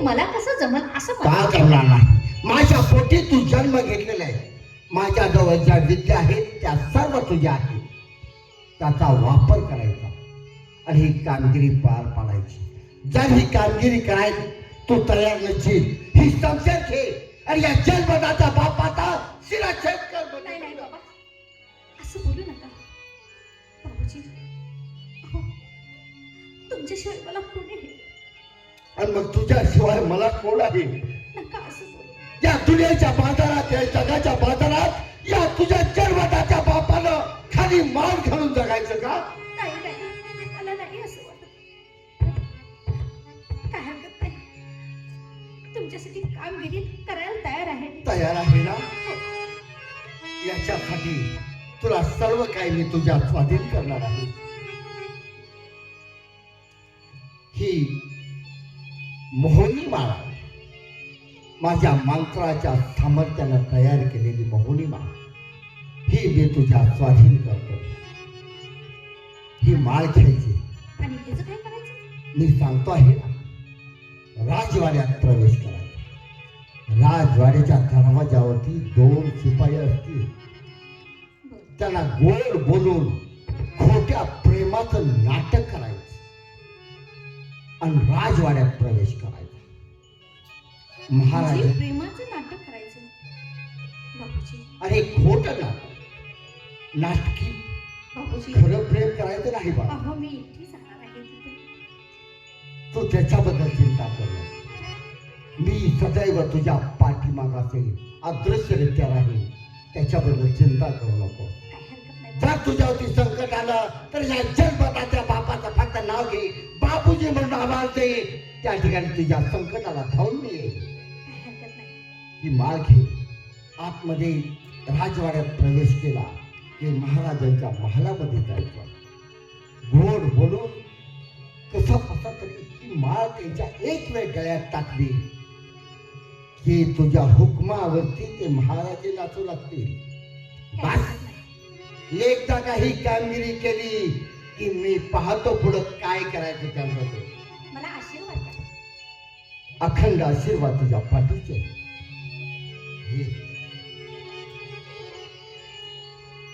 मला कसं जमल असं का करणार नाही? माझ्या पोटी तू जन्म घेतलेला आहे. माझ्या जवळ ज्या विद्या आहेत त्या सर्व तुझ्या आहेत. त्याचा वापर करायचा आणि ही कामगिरी पार पाडायची. जर ही कामगिरी करायची तू तयार नसशील ही समजत घे आणि या जन्मदाता बापाचा शिरच्छेद कर. नाही नाही बाबा, असं बोलू नका बाबूजी. अहो, तुमच्याशिवाय मला कोणी आहे? आणि मग तुझ्याशिवाय मला कोण आहे? नका असं बोलू. या दुनियाच्या बाजारात, या जगाच्या बाजारात या तुझ्या जन्मदात्या बापानं खाली मान घालून जगायचं का? नाही नाही, मला नाही असं वाटत. काय हरकत नाही, तुमच्यासाठी कामगिरी करायला तयार आहे. तयार आहे ना? याच्यासाठी तुला सर्व काही मी तुझ्या स्वाधीन करणार आहे. ही मोहनी माळा, माझ्या मंत्राच्या सामर्थ्यानं तयार केलेली मोहनी माळ ही मी तुझ्या स्वाधीन करतो. ही माळ घ्यायची आणि त्याचं काय करायचं? मी सांगतो आहे ना. राजवाड्यात प्रवेश करायचा. राजवाड्याच्या दरवाजावरती 2 शिपाई असतील. त्यांना गोड बोलून खोट्या प्रेमाचं नाटक करायचं आणि राजवाड्यात प्रवेश करायचा. महाराज प्रेमाचं नाटक करायचं बाबूजी. अरे खोटं नाटक, नाटकी. बाबूजी खरं प्रेम करायचं नाही बा. अहो, मी एकटी जाणार आहे तिथे. तू त्याच्याबद्दल चिंता करू नको. मी सदैव तुझ्या पाठीमाग असेल, अदृश्यरित्या राहील. त्याच्याबद्दल चिंता करू नको. काय हरकत नाही. जर तुझ्यावरती संकट आलं तर या जन्मदात्या बापाचं फक्त नाव घे, बापूजी म्हणून आवाज दे. त्या ठिकाणी तुझ्या संकटाला धावून येईल. काय हरकत नाही. ही माळ घे. आतमध्ये राजवाड्यात प्रवेश केला की महाराजांच्या महालामध्ये जायचं. गोड बोलून कसा तरी ही माळ त्यांच्या एक वेळ गळ्यात टाकली की तुझ्या हुकमावरती ते महाराजे नाचू लागतील. काय बस. हरकत नाही. एकदा काही कामगिरी केली की मी पाहतो पुढं काय करायचं त्यामध्ये. मला आशीर्वाद द्या. अखंड आशीर्वाद तुझ्या पाठीचे.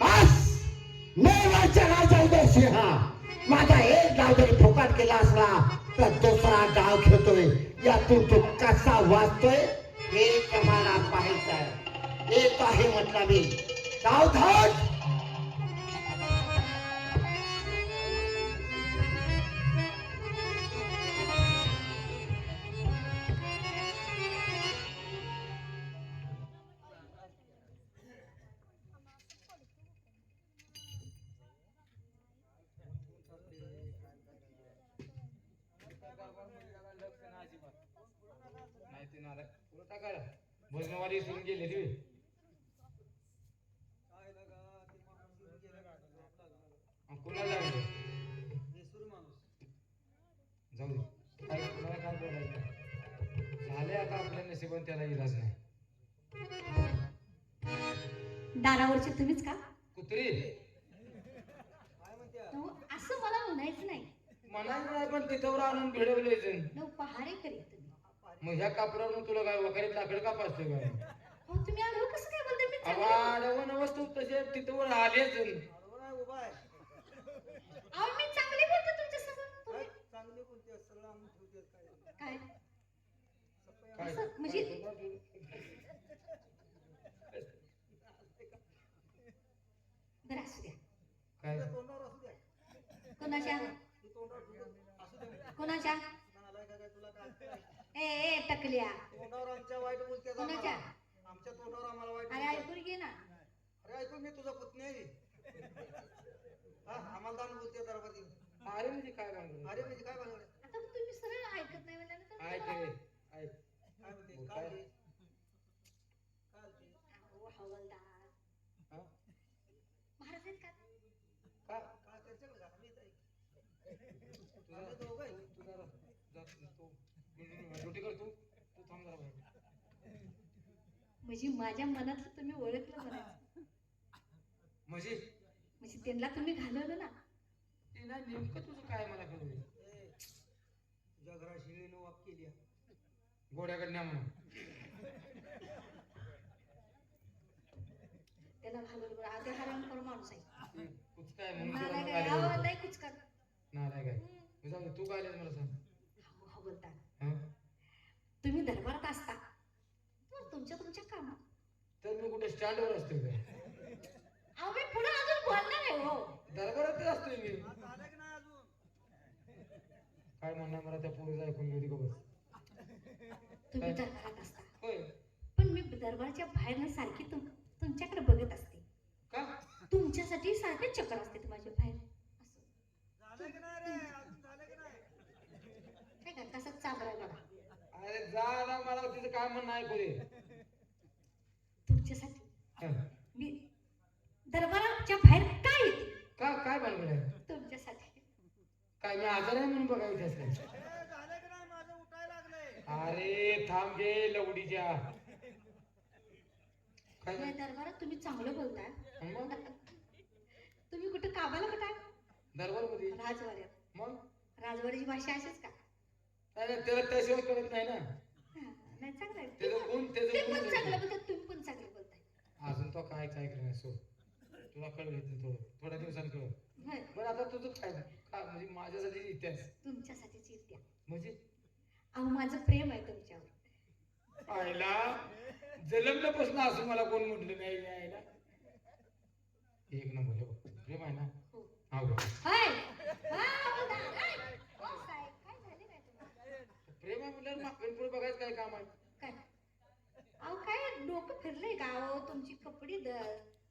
बस. मेवाडच्या राजा उदय सिंहा माझा एक डाव जरी फुकाट केला असला तर दुसरा डाव खेळतोय. यातून तो कसा वाचतोय हे तुम्हाला पाहायचं आहे. एक आहे म्हटलं मी. सावधान. भोजनवाडी सुरून गेले तुम्ही. कुणाला लागले? जाऊ दे. काय कुणाला काय बोलायचं झाले आता. आपल्या नशिबान त्याला इलाज नाही. दारावरचे तुम्हीच का? कुत्री अहो, असं मला म्हणायचं नाही. म्हणायचं नाही पण तिथवर आणून भिडवले. पहारे करीत तुम्ही. मग ह्या कापडावर तुला काय वगैरे लाकड का पाचतो काय? हो, तुम्ही आलो कसं काय बोलते? मी चांगली- आडवण वस्तू तसे तिथवर आलेच. अहो, मी चांगली बोलते तुमच्यासोबत. चांगले बोलते सगळं आम्ही ठेवते काय काय असं म्हणजे बरं असू द्या. काय तोंडावर असू द्या. कोणाच्या तोंडावर असू दे. कोणाच्या? आलाय का काय तुला काय? ए टकल्या, तोंडावर आमच्या वाईट बोलते कोणाच्या? आमच्या तोंडावर आम्हाला वाईट अरे बोलते. ऐकून घे ना. अरे ऐकून मी तुझा पुतणी आहे. आम्हाला दान बोलते दरबारी. अरे म्हणजे काय म्हणतो? अरे म्हणजे काय म्हणलं? आता तुम्ही सरळ ऐकत नाही म्हणल्यानंतर ऐक रे, ऐक. काय म्हणते? काय म्हणते? काय म्हणते? अहो, हवालदार हा? महाराज आहेत का? का? काय त्यांच्याकडे जा. मी इथं आहे. तुझा आम्ही दोघं आहे. तुझा तू ड्युटी कर. तू थांब जरा बाहेर. म्हणजे माझ्या मनातलं तुम्ही ओळखलं म्हणायचं. म्हणजे म्हणजे त्यांना तुम्ही घालवलं ना. ते नाही नेमकं तुझं काय मला कळू दे. तुझ्या घरात शिळीनं वाप केली. गोड्याकडे न्या म्हणून. त्याला घालून बरं आधी हरामखोर माणूस आहे. कुचका आहे म्हणून मला तुला काय गाली आवड देतो. नाही कुचका. नालायक आहे. मी जाऊ दे, तू काय आलीस मला सांग. हो बोलता. हं? तुम्ही दरबारात असता तर तुमच्या कामात. तर मी कुठे स्टँडवर असतोय काय? अहो मी पुढे अजून बोलणार आहे हो. दरबारातच असतोय मी. काय म्हणणार मला त्या पोरीचं ऐकून घेऊ दे का बस. तुम्ही काय? दरबारात असता होय. पण मी दरबारच्या बाहेरनं सारखी तुमच्याकडे बघत असते. का? तुमच्यासाठी सारखे चक्कर असते माझ्या बाहेर असं. काय का कसं चाबराय बघा. अरे जा ना, मला तिचं काय म्हणणं ऐकू दे. तुमच्यासाठी हं. मी दरबाराच्या बाहेर काय येते का काय भानगड आहे? तुमच्यासाठी. काय मी आजार आहे म्हणून बघायचं काय? अरे थांब गे लवडीच्या. काय या दरबारात तुम्ही चांगलं बोलताय. मग तुम्ही कुठं कामाला कुठं आहे? दरबार मध्ये राजवाड्यात. मग राजवाड्याची भाषा अशीच का? नाही, त्याला त्याशिवाय कळत नाही ना. हा, नाही चांगलं आहे. त्याचं गुण ते त्याचं पण गुण चांगलं बोलतात, तुम्ही पण चांगलं बोलताय. अजून तो काय ऐकलं नाही सोड. तुला कळलं ते थोड्या दिवसांनी कळलं. होय, बरं आता तुझं काय काय म्हणजे माझ्यासाठी इतिहास तुमच्यासाठीच येत्या. म्हणजे अहो माझं प्रेम आहे तुमच्यावर. आईला जन्मल्यापासून असं मला कोण म्हटलं नाही आईला. एक नंबर हे बघ. प्रेम आहे ना. हो. हा बघ. हाय हा, बोला. हाय. हो, साहेब, काय झाले काय तुम्हाला? प्रेम आहे म्हटल्यावर मागून पुढे बघायचं काय काम आहे. काय अहो काय डोकं फिरलंय का? अहो तुमची कपडी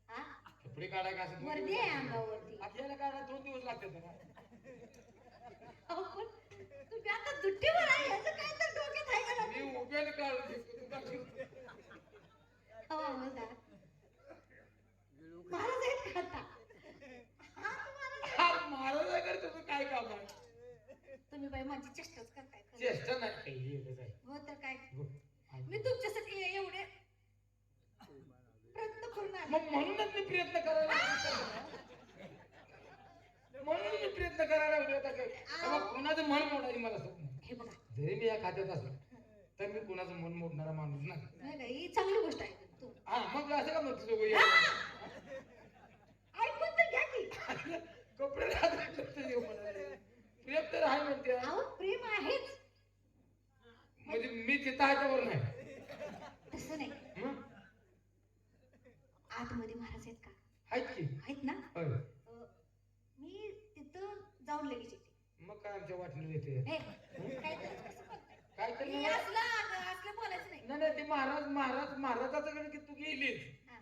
हा कपडे काढाय का असं वर्दी आहे अंगावरती. आपल्याला काढायला 2 दिवस लागतात ना. अहो पण तुम्ही आता दुट्टीवर आहे याचं काय तर डोक्यात आहे का? मी उभ्याने काढून घेतो तू काढशील. हो बोलता. महाराज आहेत का आता? हा, महाराज. हा, महाराज आहे का तुझं काय काम आहे? तुम्ही बाई माझी चेष्टाच करताय खरं. चेष्टा नाही काही एकच आहे. हो तर काय बघ, मी तुमच्यासाठी एवढे प्रयत्न करून आले. मग म्हणूनच मी प्रयत्न करायला लागलो. म्हणून मी प्रयत्न करायला लागलो आता काय. मग कुणाचं मन मोडायची मला सांग. हे बघा जरी मी या खात्यात असलो तर मी कुणाचं मन मोडणारा माणूस नाही. नाही का ही चांगली गोष्ट आहे. तू हा मग असं का म्हणतो लोक ऐकून तर घ्या की. कपडे प्रेम तर आहे म्हणते. अहो प्रेम आहेच म्हणजे मी तिथं आहे त्यावर नाही. तसं नाही. मग आतमध्ये महाराज आहेत का? आहेत की. आहेत ना? होय. मी तिथं जाऊन लगेच येते. मग काय आमच्या वाटणीला येते. हे, काय तर कसं बोलताय? काय तर हे असलं बोलायचं नाही. नाही नाही ते महाराजाचं कडे की तू गेलीस हा.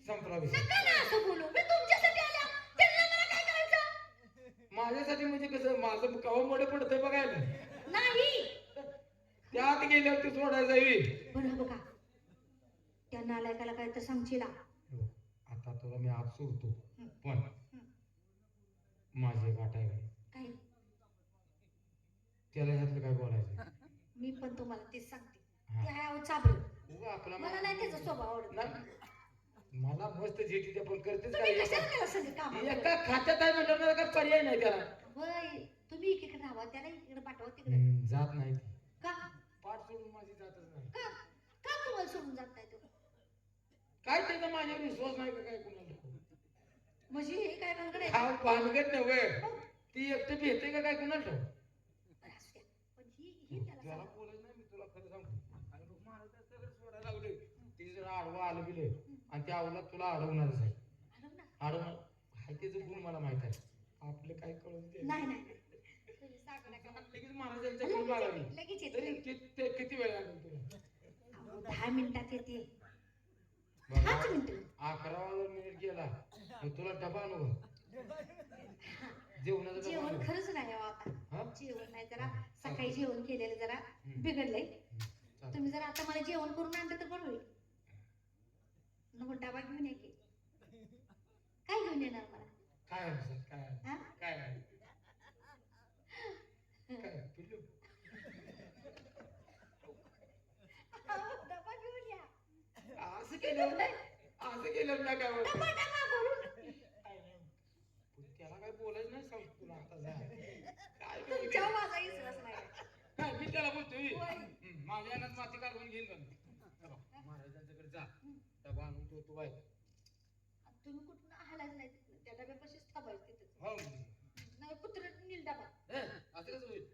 संपला विषय. नका ना असं बोलू. मी तुमच्यासाठी आल्या. त्यांना मला काय करायचं? माझ्यासाठी म्हणजे कसं माझं कवा मोडे पडतंय बघायला. नाही. त्यात गेल्यावर तू सोडायचा येईल. बरं बघा त्या नालायकाला काय तर सांगशील. आता तुला मी आज सोडतो पण माझे गाठ आहे काय त्याला ह्यातलं काय बोलायचं. मी पण तुम्हाला तेच सांगते. हा. ते आहे अहो चाबरं. उगा आपला मला नाही त्याचा स्वभाव आवडत. नाही. मला मस्त झेटी त्या पण करतेच तुम्ही काय. कशाला त्याला संग काम एका खात्यात आहे म्हणलं मला काय पर्याय नाही त्याला. होय तुम्ही एकीकडे राहा त्याला इकडे पाठवा तिकडे. जात नाही ती. का पाठ सोडून माझी जातच नाही. का का तुम्हाला सोडून जात नाही तो? काय त्याचा माझ्यावर विश्वास नाही का काय कुणाला. म्हणजे हे काय भानगड आहे? हा भानगड नव्हे. ती एकटी भेटते का काय कुणाला ठाऊक. बरं, असू द्या. पण ही त्याला त्याला सांगा. बोलायचं नाही मी तुला खरं सांगतो. आणि बघ महाराज सगळं सोडायला लागले. ती जर आडवा आलं गेले आणि त्या अवलाद तुला अडवणारच आहे. हलव ना. अडवणार हाय त्याचं गुण मला माहित आहे. आपलं काय कळून ते नाही नाही नाही. तुम्ही सांगू नका. लगेच महाराजांच्या गुण मागावी. लगेच तरी येते. किती वेळ लागेल तुला. अहो, 10 मिनिटात येते. बघा, 5 मिनिटं. 11 मिनिट गेला मग तुला डबा आणू. जेवणाचा डबा जेवण आणू. खरंच नाही अहो आता. हा? जेवण नाही जरा सकाळी जेवण केलेलं जरा बिघडलंय. चालेल. तुम्ही जर आता मला जेवण करून आणलं तर बरं होईल. नको डबा घेऊन ये की. काय घेऊन येणार मला? काय आहे सर, काय आहे? हा? काय आहे? काय पिल्लू? अहो, डबा घेऊन या. असं केलं ना काय होतं? डबा डबा भरून. काय नाही. त्याला काय बोलायचं नाही सांग तुला आता जा. काय करू दे? तुमच्यावर माझा विश्वास नाही. काय मी त्याला बोलतोय. होय. माझ्या यानात माती काढून घेईन का मी? हे बघ, महाराजांच्याकडे जा डबा आणून तू बाहेर. तुम्ही कुठून आलाच नाही तिथनं. त्या डब्यापाशीच थांबायचं तिथं. हो नाही कुत्र नील डबा. असं कसं होईल?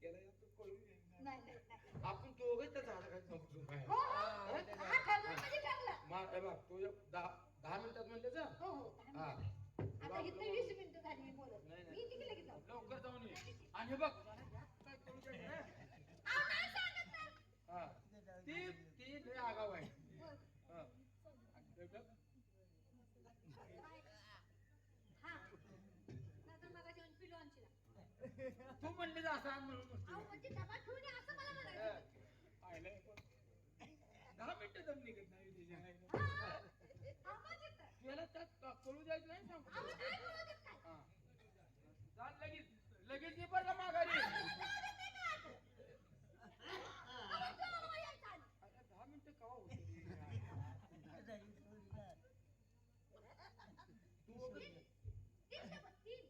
त्याला याचं कळून येईन. नाही नाही नाही. आपण दोघंच त्या झाडाखाली समजून बाहेर. हो हो हा ठरलं म्हणजे ठरलं. हे बघ, तू 10 मिनिटात म्हणले जा. हो हो हा. आता इथे 20 मिनिटं झाली मी बोलत. नाही, नाही. मी तिकडे लगेच जाऊ. लवकर जाऊन ये. आणि हे बघ काय करू दे रे. अहो, नाही सांगत नाही. हा. ती लय आगाव आहे. बरं. हा. आणि हे बघ, हा. नाहीतर मगाशी येऊन पिलो आणशीला. तू म्हणले जा असं म्हणून अहो, म्हणतो. म्हणजे डबा ठेवून ये असं मला म्हणायचं. पाहिलंय पण. 10 मिनिटं दम निघत नाही त्याच्या नाही. हा. आवाज येतोय. त्याला त्यात कळू द्यायचं नाही सांगतो. अहो, नाही बोलत येत नाही. हा. जा लगेच ये बरं का माघारी. अहो, तुम्हाला मला यायचं आधी. आता 10 मिनिटं कवा होते? तू तीन डबा, तीन.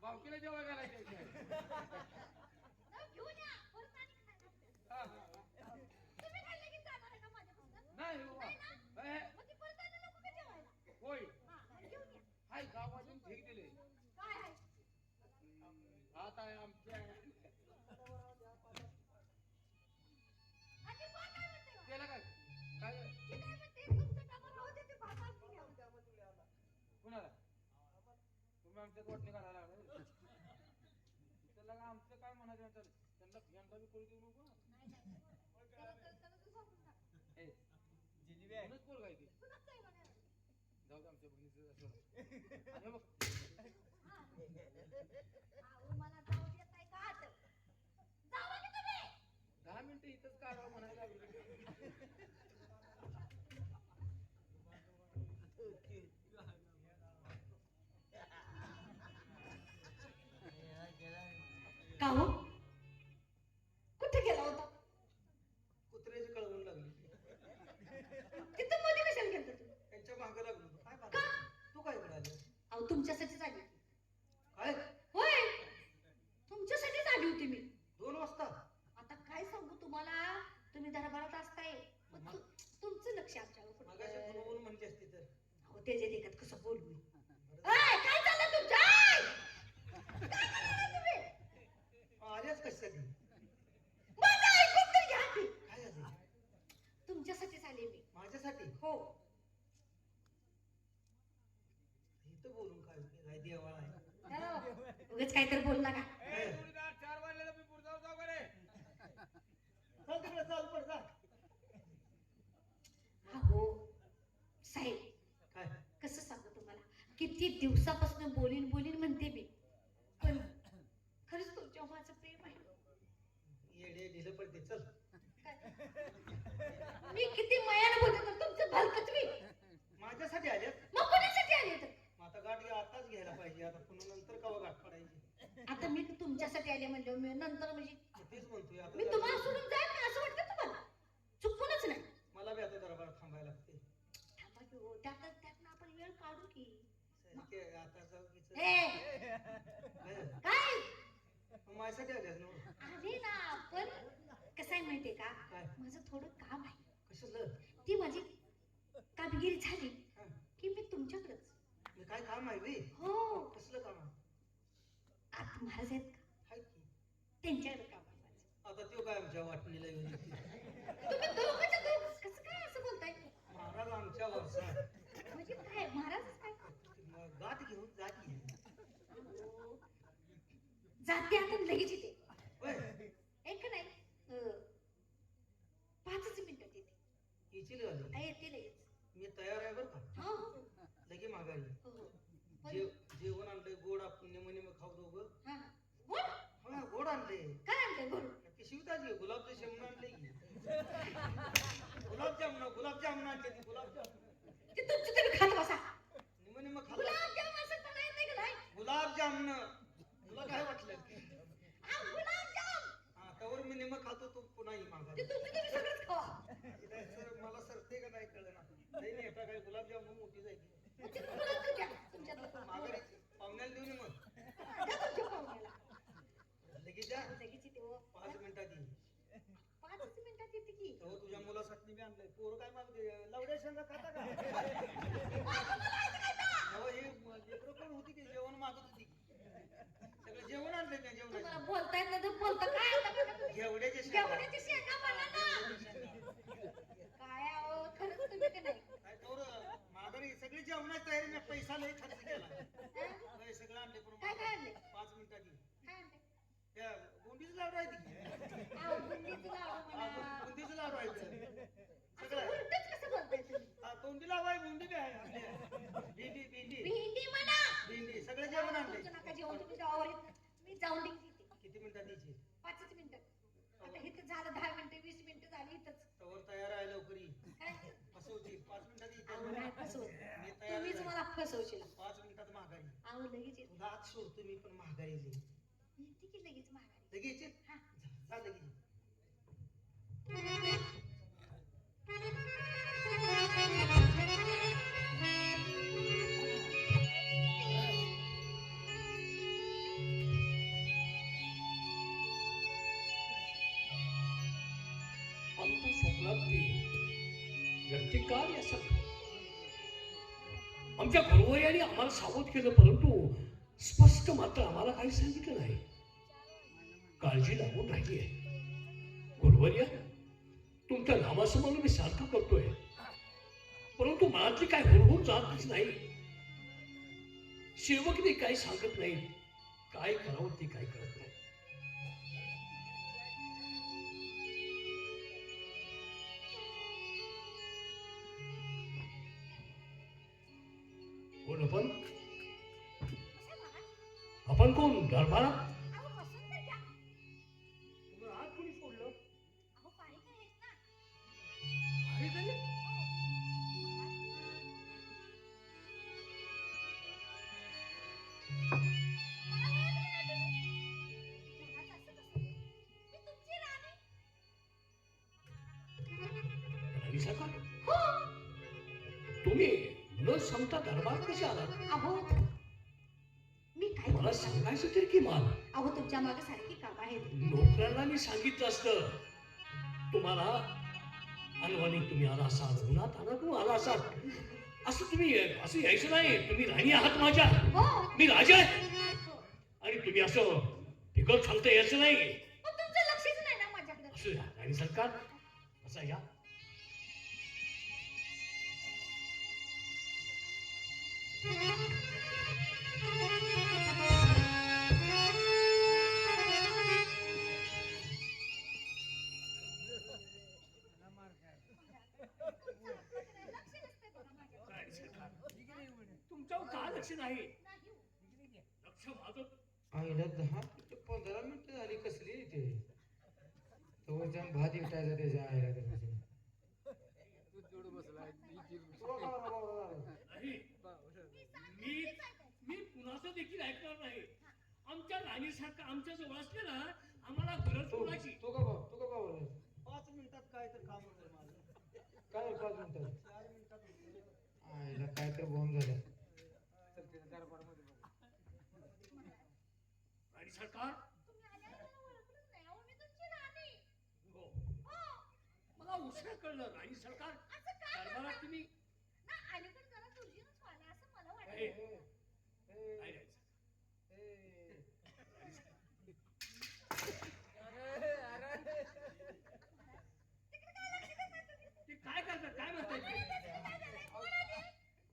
बावकीला जेव्हा घालायचं. जाऊ घेऊन या. परत आणि खायला. तुम्ही काय लगेच जाणार आहे का माझ्यापासून? नाही बाबा. नाही ना? हे, मग ती परत आणि नको का जेवायला? होय हा, मग घेऊन या. हाय गावातून ठीक दिले. काय आहे? आता आहे आमच्या आणि कोण काय म्हणते बा? त्याला काय काय ती काय म्हणते? तुमचा डबा राहू दे, ते भात आणून घ्या. कुणाला तुम्ही आमच्यात वाटणी घालायला लागले. त्याला का आमचं काय म्हणायचं त्यांना यंदा बी करू देऊ नको. नाही, नाही. त्याला तू सांगून टाक. ए, कोणच पोरगा आहे ते. कुणाचं आहे म्हणे? जाऊ दे आमच्या बहिणीचं असं. आणि बघ हा. अहो, मला जाऊ देत नाही का आता? जावा की तुम्ही. 10 मिनिटं इथंच काढावं म्हणायला लागले. का हो? कुठे गेला होता? कुत्र्याची कळवून लागली तिथं मध्ये कशाला गेलता तू? त्यांच्या मागे लागलो होतो. काय का? पाहता? तू काय म्हणाले अहो, तुमच्यासाठीच आली होती. काय होय, तुमच्यासाठीच आली होती मी. 2 वाजता आता काय सांगू तुम्हाला, तुम्ही दरबारात असताय पण तुमचं लक्ष आमच्यावर मागाशी कुठं? बोलवून म्हणते असते तर अहो, त्याच्या देखत कसं बोलू मी? बरं. ऐ, काय चाललं तुमचं? ऐ! काय चाललं तुम्ही? आल्याच कशासाठी माझं ऐकून तर घ्या की. काय झाले तुमच्यासाठीच आले मी. माझ्यासाठी हो. इथं बोलून काय उपयोग आहे? देवाळा आहे हो. उगाच काहीतरी बोलू नका. ए, जोडीदार 4 वाजलेला मी पुढे जाऊ का रे? चल तिकडे चाल पड जा अहो साहेब, काय कसं सांगू तुम्हाला, किती दिवसापासून बोलीन बोलीन म्हणते मी, पण खरंच तुमच्या माझं प्रेम आहे. येडे ढिलं पडते चल मी किती मयानं बोलते तर तुमचं भलतच मी. माझ्यासाठी आल्यात मग कोणासाठी आले तर? मग आता गाठ आताच घ्यायला पाहिजे आता पुन्हा नंतर कवा गाठ पडायची आता मी तुमच्यासाठी आले म्हणलं, मी नंतर म्हणजे मग तेच म्हणतोय आता मी तुम्हाला सोडून जाईल ना असं वाटतं तुम्हाला? चुकूनच नाही. मला बी आता दरबारात थांबायला लागते थांबा की हो, त्यातनं आपण वेळ काढू की. सारखे आता जाऊ की चल. ए, काय? काय मग माझ्यासाठी आल्यास ना आले ना, पण कसं आहे माहितीये का, काय? माझं थोडं काम आहे. कशाला ती माझी कामगिरी झाली हा. की मी तुमच्याकडेच. मी काय काम आहे बे हो. कसलं काम आहे आता महाराज आहेत का, हाय की त्यांच्याकडे काम आहे माझं. आता तो काय आमच्या वाटणीला येऊन येते. तुम्ही दोघंच्या दोघं कसं काय असं बोलताय? महाराज आमच्या वर्षा म्हणजे काय महाराज काय? गाठ घेऊन जा की अहो, जाते आता लगेच येते. होय एक नाही 5च मिनिटात येते. येचील वाली येते लगेच. मी तयार आहे बरं का हो हो लगे माघारी हो हो. पण- जेवण आणलंय गोड आपण नेमं खाऊ दोघं हा, हा. बोल. हा गोड आणले काय आणलंय बोल. पिशवीताच घे गुलाबजामुन आणले की गुलाबजामुन आणले ती गुलाबजामुन ते तुमचं तुम्ही खात बसा. निम खाल्ला गुलाबजाम असं पण येते का नाही? गुलाबजामुन तुला काय वाटलं गुलाबजाम हा तवर मी निम खातो तू पुन्हा ही माघारी ते तुम्ही सगळंच खावा. सर मला सरते का नाही कळलं ना नाही आता काय गुलाबजामुन मोठी जायची मग ते तुम्हाला तर द्या, तुमच्या दोघांना. माघारी पाहुण्याला देऊन मग द्या तुमच्या पाहुण्याला. लगेच जा लगेच येते हो. 5 मिनिटात येईल न बोलता काय आता बघा तुम्ही. घेवड्याच्या शेंगा. घेवड्याची शेंगा म्हणा ना. काय अहो खरंच तुम्ही का नाही काय तोर माघारी सगळी जेवणाची तयारी मी पैसा लई खर्च केला लय सगळं आणले पण काय काय आणले 5 मिनिटाची काय आणले त्या बुंदीचं लाडू आहे ती अहो बुंदीचं लाडू म्हणा. बुंदीचं लाडू आहे असं सगळं उलटच कसं बोलताय तुम्ही तोंडी लावा आहे बुंदी बी आहे आपल्या. भेंडी भेंडी भेंडी म्हणा. भेंडी सगळं जेवण आणले तुमचं नका जेवण तुम्ही जावावर मी जाऊन देते किती मिनिटात द्यायची 5 मिनिटं आता इथं झालं 10 मिनिटं 20 मिनिटं झाली इथंच तवर तयार आहे लवकर ये. काय फसवची 5 मिनिटात अहो येते नाही फसवत मी तयार तुम्हीच आहे. मला फसवशील 5 मिनिटात माघारी अहो लगेच येते तुला आज सोडतो मी पण माघारी येईल येते की लगेच माघारी लगेच ये. हा. जा लगेच आमच्या स्वप्नात ती व्यक्ती का असं आमच्या गुरुवर्यांनी आम्हाला सावध केलं परंतु स्पष्ट मात्र आम्हाला काही सांगितलं नाही. काळजी लागून राहिली आहे गुरुवर्य. तुमच्या नामासमोर मी सारखं करतोय परंतु मनातली काय हुरहुर जातच नाही. सेवकने काही सांगत नाही. काय करावं ते काय करत नाही. कोण आपण आपण कोण दरबारात अहो बसून तर घ्या तुम्हाला आज कोणी सोडलं अहो पाणी काय हेच ना आहे का नाही? राणी सरकार तुम्ही न सांगता दरबार कसे आलात अहो मी काय मला सांगायचं तरी किमान अहो तुमच्या मागे सारखी काम आहेत नोकरांना मी सांगितलं असतं तुम्हाला अनवाणी तुम्ही आला असाल उन्हात आणून आला असाल असं तुम्ही असं यायचं नाही. तुम्ही राणी आहात माझ्या हो मी राजा आहे हो. आणि तुम्ही असं फिकट सांगता यायचं नाही. पण तुमचं लक्षच नाही ना माझ्याकडे असं या राणी सरकार असं या राणी सरकार तुमच्यावर का लक्ष नाही लक्ष माझं आईला 10 ते 15 मिनिटं झाली कसली इथे तो जाऊन भात विटायचा त्याच्या आईला त्याच्या नाही मी मी कुणाचं देखील ऐकणार नाही. आमच्या राणीसारखं आमच्या जवळ असले ना आम्हाला गरज कोणाची तो का बोलला 5 मिनिटात काय तर काम होतं माझं काय 5 मिनिटात 4 मिनिटात होतं. आईला काय तर बॉम्ब झाला राणी सरकार तुम्ही आल्यावर मला ओळखलंच नाही अहो मी तुमची राणी हो हो मला उशिरा कळलं राणी सरकार असं काय दरबारात तुम्ही ना अलीकडे जरा तुझीनच व्हायला असं मला वाटतं हे, नाही, नाही. ते काय करतात काय म्हणतात ते?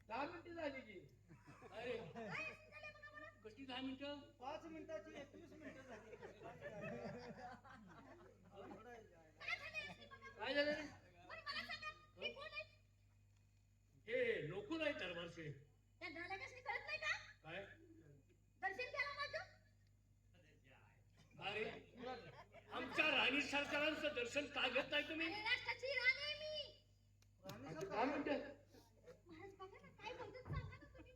10 मिनिटं झाली की अरे कशी 10 मिनिटं 5 मिनिटाची 21 मिनिटं झाली काय झालं रे? बरं मला सांगा मी कोण आहे हे लोक नाही दरबारचे त्या नालायकासनी कळत नाही का काय दर्शन घ्यायला माझं अरे आमच्या राणी सरकारांचं दर्शन का घेत नाही तुम्ही अरे राष्ट्राची राणी आहे मी 10 मिनिटं महाराज बघा ना काय बोलतात सांगा ना तुम्ही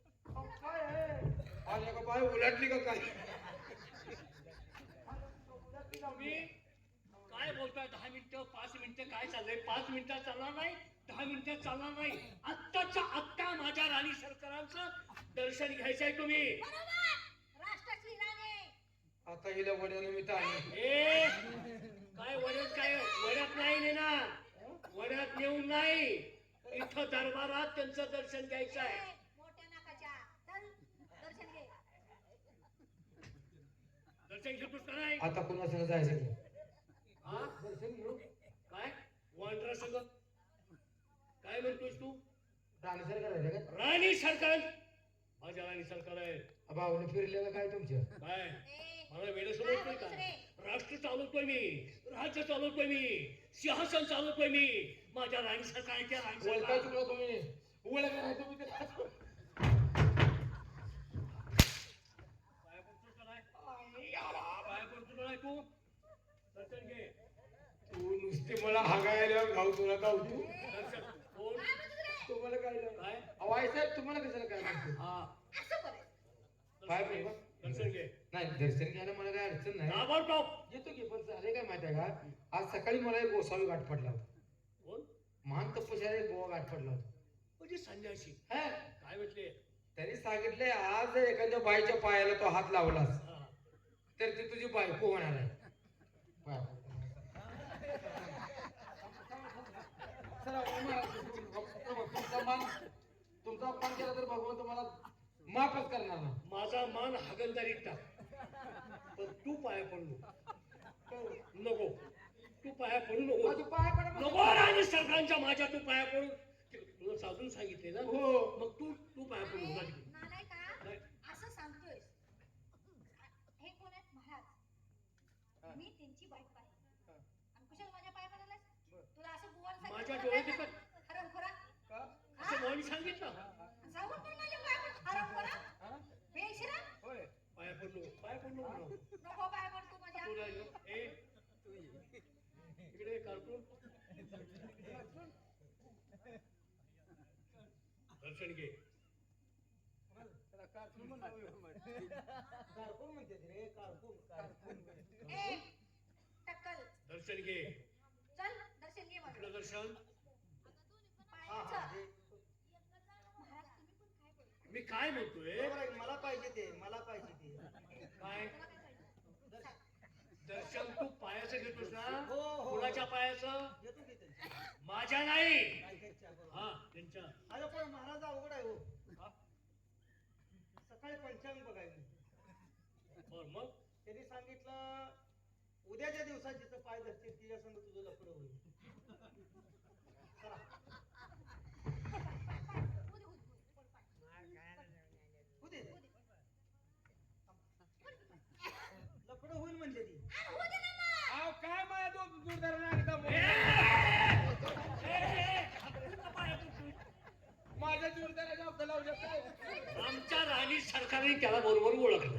काय आहे आल्या का बाय उलटली का काय तुम्ही काय बोलताय 10 मिनिटं 5 मिनिटं काय चाललंय 5 मिनिटं चालणार नाही 10 मिनिटं चालणार नाही आत्ताच्या आत्ता माझ्या राणी सरकारांचं दर्शन घ्यायचंय तुम्ही बरोबर राष्ट्राची राणी आहे. आता हिला वड्यानिमित्त आली ए काय वड्यात नाही नेणार वड्यात नेऊन नाही इथं दरबारात त्यांचं दर्शन घ्यायचं आहे ए, मोठ्या नाकाच्या चल दर्शन घे दर्शन घेतोस का नाही आता कोणा संग जायचं की? हा दर्शन घेऊ काय वांद्रा संग काय म्हणतोस तू राणीसर करायचं का? राणी सरकार माझ्या राणी सरकार आहे भाऊने फिरलेलं काय तुमच्या? काय मला वेळ समजतोय का राष्ट्र चालवतोय मी राज्य चालवतोय मी सिंहासन चालवतोय मी माझ्या राणी सरकारच्या राणी ओळखाय सरकार चुकलो तुम्ही ओळख नाही तुम्ही ते. पाया पडतोस का नाही पाया पडतो का नाही तू दर्शन घे तू नुसते मला हागायला भाऊ तुला का होतो दर्शन कोण तुम्हाला काय झालं? काय अहो आई साहेब तुम्हाला कशाला काय म्हणतो? हा असं करायचं. काय दर्शन घे. बाबा? दर्शन घे नाही दर्शन घ्यायला मला काय अडचण नाही ताबडतोब येतो की पण झाले काय माहिती आहे का आज सकाळी मला एक गोसावी गाठ पडला होता कोण महान तपस्या एक गोवा गाठ पडला होता म्हणजे संन्यासी हा काय म्हटले त्यांनी सांगितले आज जर एखाद्या बाईच्या पायाला तो हात लावलास हा. तर ती तुझी बायको होणार आहे बा. तुमचा अपमान केला तर भगवंत मला माफच करणार ना माझा मान हागलदारीत टाक पण तू पाया पडू नको तू पाया पडू नको माझे पाय पडा माझे नको राणी सरकारांच्या माझ्या तू पाया पडू तुला साधून सांगितले ना हो मग तू पाया पडू माझी नालाय का नाही. असं सांगतोय हे कोण आहेत महाराज मी त्यांची बायको आहे आणि कुशल माझ्या पाया पडायला तुला असं बुवाला माझ्या डोळ्यात दिसत हरामखोरा असं कोणी सांगितलं जाऊन पण माझ्या पाया पड हरामखोरा बेशिरा होय पाया पडलो म्हणून नको पाया पड तू माझ्या तुला ए इकडे कार्टून दर्शन घे कारकून म्हणते रे कारकून ए टक्कल दर्शन घे चल दर्शन घे माझं इकडे दर्शन पायाचं महाराज तुम्ही पण काय बोलता मी काय म्हणतोय बरोबर आहे, मला पाहिजे ते मला पाहिजे ते काय तुला काय पाहिजे दर्शन तू पायाचं घेतोस ना हो, हो. कुणाच्या पायाचं येतो की ते माझ्या नाही काय घ्यायच्या बरोबर. हा त्यांच्या अरे पण महाराज अवघड आहे हो हा? सकाळी पंचांग बघायचं बरं मग त्यांनी सांगितलं उद्याच्या दिवसात जिथं पाय धरतील तिच्या संग तुझं लफडं होईल चला होऊ दे. लफडं होईल म्हणजे ती अहो काय माझ्या जोरदाराने एकदम माझ्या जोरदाराच्या हप्ता लावू शकतो आमच्या राणी सरकारने त्याला बरोबर ओळखलं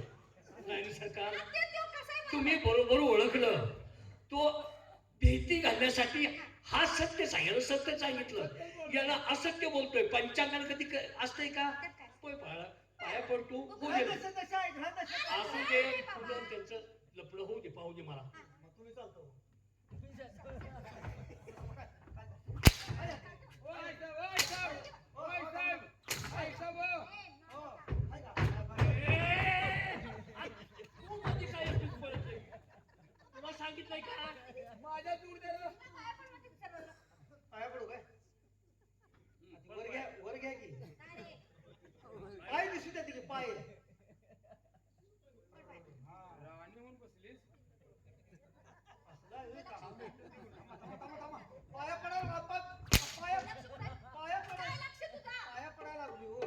राणी सरकार ते तो कसा आहे तुम्ही बरोबर ओळखलं तो भीती घालण्यासाठी हा सत्य सांगितलं सत्य सांगितलं याला असत्य बोलतोय पंचांगाने कधी असतंय का होय पाया पडतो होऊ घ्या दे तसं तसं आहे, घ्या तसं. असू दे तुझं त्यांचं लपडं होऊ दे पाहू दे मला मग तुम्ही चालतो हो, आहे का? तू मध्ये काय येतोस परत रे? तुला सांगितलंय का माझ्या जोरदाराला पाया पड म्हणजे सर्वांना पाया पडू काय आधी वर घ्या की नाही रे. पाय दिसू द्या की पाय राणी होऊन बसलीस असला हे का? थांबा, थांबा, थांबा. पाया पडायला पाया पाया काय पडायला लक्ष तुझा पाया पडायला लागली हो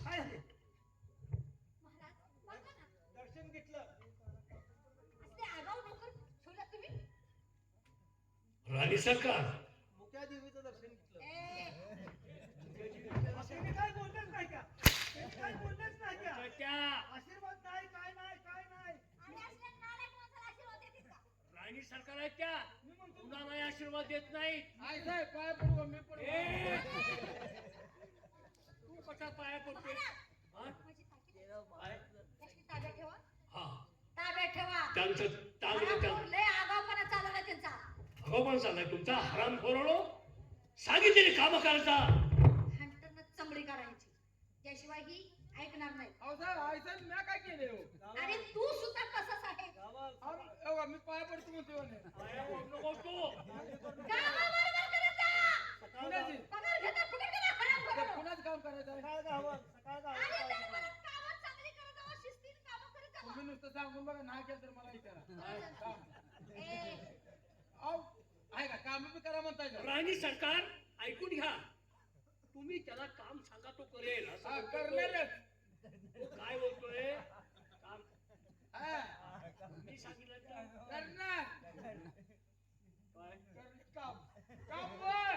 काय झाले महाराज बघा ना दर्शन घेतलं असले आगाऊ नोकर ठेवला तुम्ही राणी सरकार मुक्या देवीचं दर्शन घेतलं ए तुम्ही काय बोललेच नाही का तुम्ही काय बोललेच नाही का त्या आशीर्वाद नाही काय नाही काय नाही आणि असल्या नालायक माणसाला आशीर्वाद देतील का राणी सरकार आहेत त्या मी म्हणतो तुला नाही आशीर्वाद देत नाही आई साहेब पाय पडू मी पडू तू कसा पाया पडतोय हा? माझी ताकीद काय? त्याची ताब्यात ठेवा हा ताब्यात ठेवा त्यांचं चांगलं हरामखोर लय आगाऊपणा चालवला त्यांचा पण चाललाय तुमचा हराम खोरडो सांगितलेली काम करायचा हंटरनं चमडी काढायची त्याशिवाय ही ऐकणार नाही अहो साहेब आई साहेब मी काय केले हो अरे तू सुद्धा तसाच आहे गावात अहो, मी पाय पडतो म्हणतो म्हणे. पाया पडू नको तू गावाबरोबर करत जा. कुणाची पगार घेता फुकट करा हरामखोरांनो. कुणाच काम करायचं आहे? सकाळ गावात आणि त्याला म्हणत नुसतं सांगून बघा नाही केलं तर मला विचारा काम. ए, अहो, आहे का काम बी करा म्हणताय का? राणी सरकार ऐकून घ्या. तुम्ही त्याला काम सांगा तो करेल असं हा, बोलतोय तो. करणारच. तो काय बोलतोय काम हा, मी सांगितलं तर करणार. काय काम काम वर.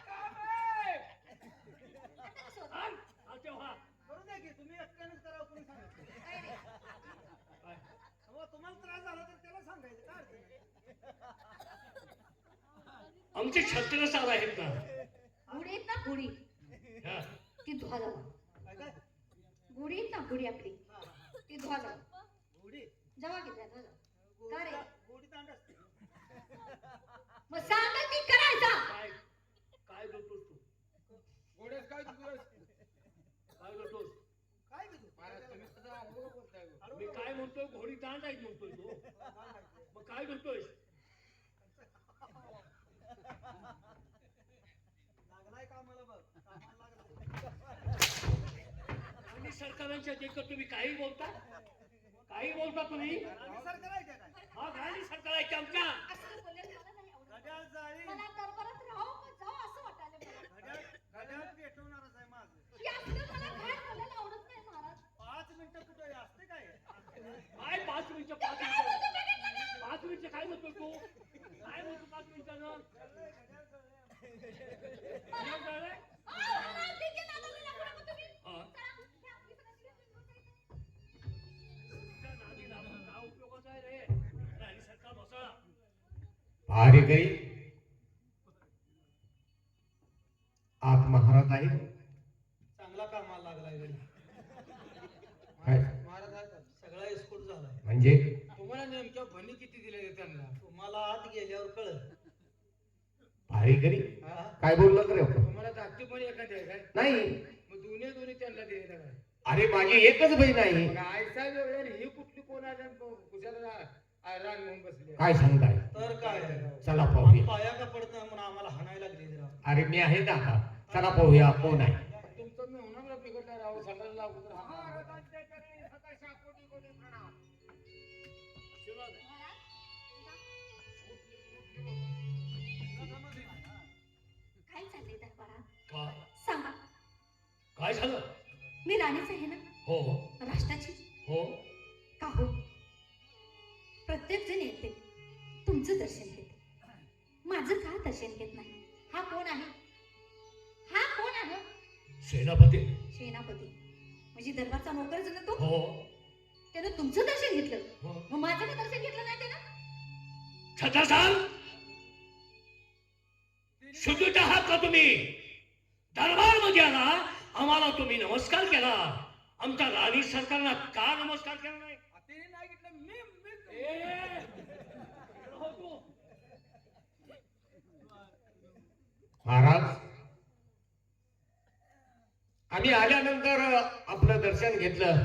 काम आहे. आता कसं होतं? आल, आल तेव्हा करू द्या की तुम्ही एकट्यानेच करा कोणी सांगितलं काय रे? काय? अहो, तुम्हाला त्रास झाला तर त्याला सांगायचं काय अडचण आहे? आमचे छत्रसाल आहेत ना. गुढी आहेत ना गुढी हा. ती धुवा जावा. काय काय गुढी आहेत ना गुढी आपली हा, हा. ती धुवा जावा. गोडी जवा की द्या धुवा जावा. का रे? गोडी तांड असते मग सांगा ती करायचा. काय काय बोलतोस तू घोड्यात काय तुझं? काय बोलतोस काय की तू महाराज तुम्ही सुद्धा अनुभव बोलताय हो. मी काय म्हणतोय घोडी दांड आहे म्हणतोय तो मग काय बोलतोय लागलाय कामाला बघ कामाला लागलाय आणि सरकारांच्या देखत तुम्ही काही बोलता तुम्ही आणि सरकार आहे त्या काय हा राणी सरकार आहे की आमच्या असं बोलायला मला नाही आवडत. घड्याळ जाळी मला दरबारात राहावं का जावं असं वाटायला मला. घड्याळ पेटवणारच आहे माझं हे असलं मला बाहेर बोलायला आवडत नाही महाराज. 5 मिनिटं कुठे असते काय काय 5 मिनिटं काय म्हणतो तू काय म्हणतो 5 मिनिटानं घड्याळ जळलंय. काय झालंय? महाराज, ठीक आहे ना, आता मी नको नको तुम्ही. हा. चला, हे आपली सगळ्यांची वेगळी बसायचं. तुमच्या नादी लागून काय उपयोगाचा आहे रे राणी सरकार बसा अरे काही आत महाराज आहे चांगला कामाला लागलाय गडी काय महाराज आहे का? सगळा इस्फोट झालाय म्हणजे तुम्हाला नेमक्या भणी किती दिले त्यांना? तुम्हाला आत गेल्यावर कळत भारीकरी हा? काय बोलला रे तुम्हाला धाकटी पण एखादी आहे काय? नाही मग दोन्ही त्यांना दिले का काय? अरे माझी एकच बहीण आहे मग आयसा वेगळी आणि ही कुठली कोण आहे आणि कुशाला रान घेऊन बसली? काय सांगताय तर काय चला पाहूया पाया का पडत नाही म्हणून आम्हाला हाणायला लागली जरा अरे मी आहे ना आता चला पाहूया कोण आहे तुमचं मी होणार बिघडला राहू सगळ्याला लागू तर हा. आशीर्वाद आहे. काय चाललंय दरबारात? का सांगा. काय झालं मी राणीच आहे ना, हो राष्ट्राची. हो का हो? प्रत्येक जण येते, तुमचं दर्शन घेते, माझं का दर्शन घेत नाही? हा कोण आहे? हा कोण आहे? सेनापती सेनापती म्हणजे दरबारचा नोकर जण तो. हो त्यानं तुमचं दर्शन घेतलं, हो मग माझं का दर्शन घेतलं नाही त्यानं? छत्रसाल शुद्ध आहात का तुम्ही दरबार मध्ये आला आम्हाला तुम्ही नमस्कार केला आमच्या राणी सरकारला का नमस्कार केला नाही तिने नाही घेतलं मी ए, हो तू. महाराज आम्ही आल्यानंतर आपलं दर्शन घेतलं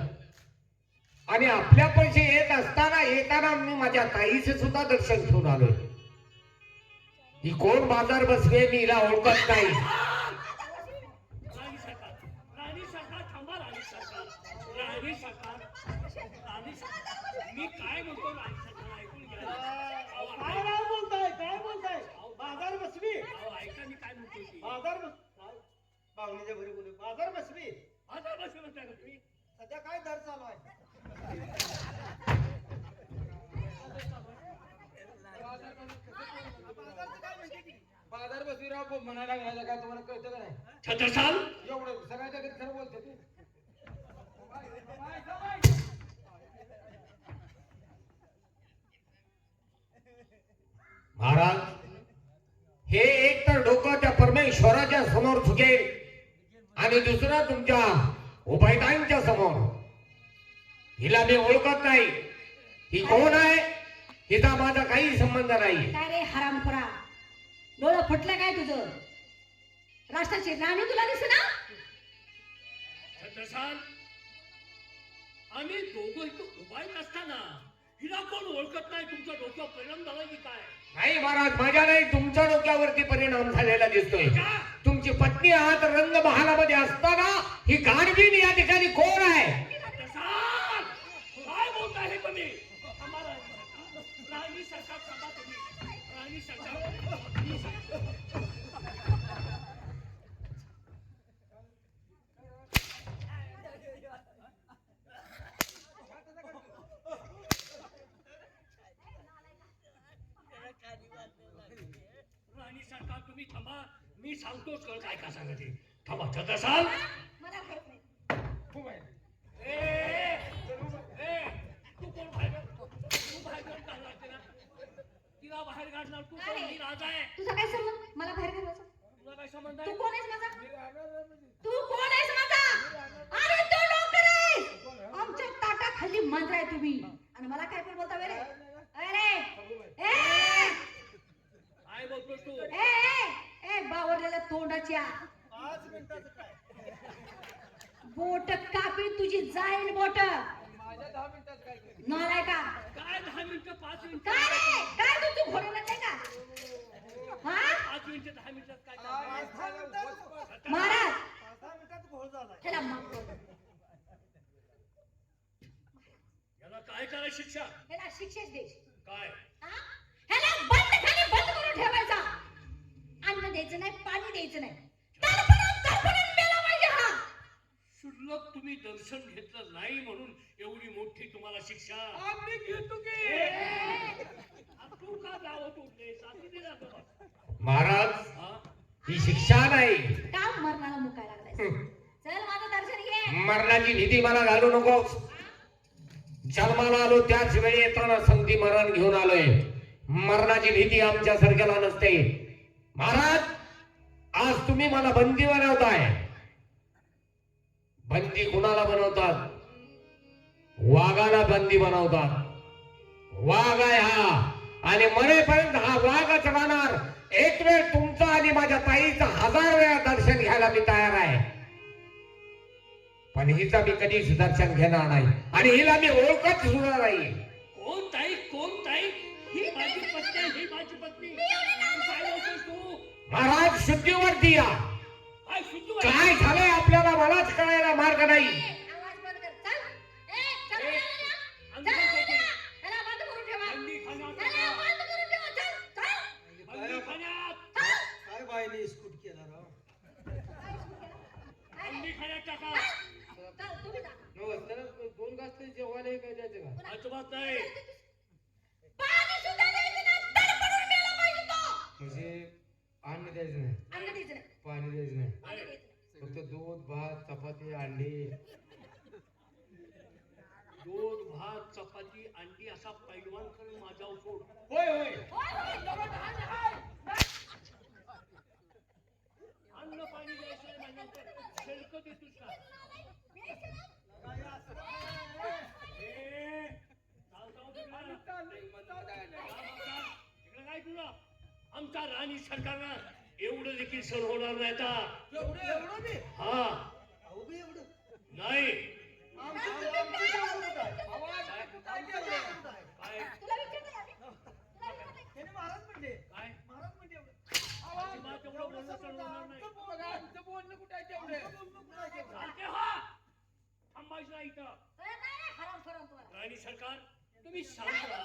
आणि आपल्या पैसे येताना मी माझ्या ताईचे सुद्धा दर्शन घेऊन आलोय ही कोण बाजार बसवे मी हिला ओळखत नाही राणी सरकार थांबा राणी सरकार मी काय म्हणतो राणी सरकार ऐकून घ्या काय नाव बोलताय काय बोलताय बाजार बसवी अहो, ऐका मी काय म्हणतो ती. बाजार बस काय? पाहुण्याच्या घरी बोलू बाजार बसवी आता बसू म्हणताय का तुम्ही सध्या काय दर चालू आहे बाजारचं काय म्हणते ती? बाजार बसवीराव म्हणायला लागला काय तुम्हाला कळतं का नाही? छत्रसाल एवढं सगळ्याच्या घरी खरं बोलतो तू. महाराज हे एक तर डोकं त्या परमेश्वराच्या समोर झुकेल आणि दुसरं तुमच्या उभयताईंच्या समोर हिला मी ओळखत नाही ही कोण आहे हिचा माझा काही संबंध नाही काय रे हरामखोरा, डोळं फुटलं काय तुझं? राष्ट्राची राणी तुला दिसेना? छत्रसाल आम्ही दोघं इथं उभाईत असताना हिला कोण ओळखत नाही तुमच्या डोक्यावर परिणाम झाला की काय नाही महाराज माझ्या नाही तुमच्या डोक्यावरती परिणाम झालेला दिसतोय का? तुमची पत्नी आहात रंगमहालामध्ये असताना ही गाडवीन या ठिकाणी कोण आहे छत्रसाल तोच कळ काय का सांगते थांबा छत्र साल मला माहित नाही. खूप आहे तू कोण बाहेर तू बाहेर काढणार ना तिला बाहेर काढणार तू कोण मी राजा आहे तुझा काय संबंध मला बाहेर घालवायचा? तुला काय संबंध तू आहे कोण आहेस माझा? मी राहणार नाही म्हणजे. तू कोण आहेस माझा? अरे तू नोकर आहेस. आमच्या ताटाखाली मंत्र आहे तुम्ही आणि मला काय पण बोलता रे? अरे ए काय बोलतो तू ए ए बावरलेल्या तोंडाच्या 5 मिनिटाचं काय बोट कापी तुझी जाईल बोट. माझ्या 10 मिनिटात काय केलं? नालाय का? काय 10 मिनिटं 5 मिनिटं काय रे? काय तू घोडे नाही का? हा 5 मिनिटं 10 मिनिटात काय आज चाललंय? झालं, बस. महाराज 5-10 मिनिटात घोळ झालाय. ह्याला माफ याला काय करा शिक्षा ह्याला शिक्षेच द्यायची. काय हा? ह्याला बंद खाली बंद करून ठेवायचा. अन्न द्यायचं नाही, पाणी द्यायचं नाही. तडफडून मेला पाहिजे हा. शुल्लक तुम्ही दर्शन घेतलं नाही म्हणून एवढी मोठी तुम्हाला शिक्षा आम्ही घेतो की तू का जावं तोडले साथी दिला का? महाराज हा? ही शिक्षा नाही का मरणाला मुकायला लागलाय? चल माझं दर्शन घे. मरणाची भीती मला घालू नको. जन्माला आलो त्याच वेळी येताना संधी मरण घेऊन आलोय. मरणाची भीती आमच्या सारख्याला नसते. महाराज आज तुम्ही मला बंदी बनवताय. बंदी कुणाला बनवतात? वाघाला बंदी बनवतात. वाघ आहे हा आणि मरेपर्यंत हा वाघच राहणार. एक वेळ तुमचा आणि माझ्या ताईचा 1000 वेळा दर्शन घ्यायला मी तयार आहे, पण हिचा मी कधीच दर्शन घेणार नाही आणि हिला मी ओळखत सुद्धा नाही. कोण ताई कोण ताई ही माझी पत्नी आहे, ही माझी पत्नी काय बोलतोस तू महाराज शुद्धीवरती या. काय शुद्ध काय झालंय आपल्याला मलाच कळायला मार्ग नाही. आवाज बंद कर. चल. चल ए, चल अंदर चल. चल. ह्याला बंद करून ठेवा. बंदी खाण्यात ह्याला टाका. बंद करून ठेवा. चल. चल. बंदी खाण्यात काय बाईने इस्कूट केला राव. बंदी खाण्यात टाका चल, तुम्ही जा. नव्हतं, त्याला 2 घास तरी जेवायला हे काय द्यायचं का? अजिबात नाही पाणी सुद्धा द्यायचं नाही. तडफडून मेला पाहिजे तो. म्हणजे अन्न द्यायचं नाही, अन्न द्यायचं नाही. पाणी द्यायचं नाही, अन्न द्यायचं नाही. फक्त दूध भात चपाती अंडी. दूध भात चपाती अंडी असा पैलवान करून माझ्यावर सोड होय होय अन्न पाणी द्यायचं नाही म्हणल्यानंतर शेळकं देतोस का? ए, चाल जाऊ तिकडं. इकडं काय तुला आमच्या राणी सरकारनं एवढं देखील सण होणार नाही आता. एवढं बी? हा अहो बी एवढं? नाही आमचं एवढं काय? काय केलं एवढं काय? काय तुला विचारलंय आम्ही? तुला विचारलंय? त्याने महाराज म्हणले. काय महाराज म्हणले एवढं. अजिबात एवढं बोलणं चालवणार नाही. आमचं बोलणं कुठे आहे तेवढे? आमचं बोलणं कुठं आहे? चालते हा थांबायचं नाही इथं. नाही, हराम फराम तुम्हाला. राणी सरकार तुम्ही शांत राहा.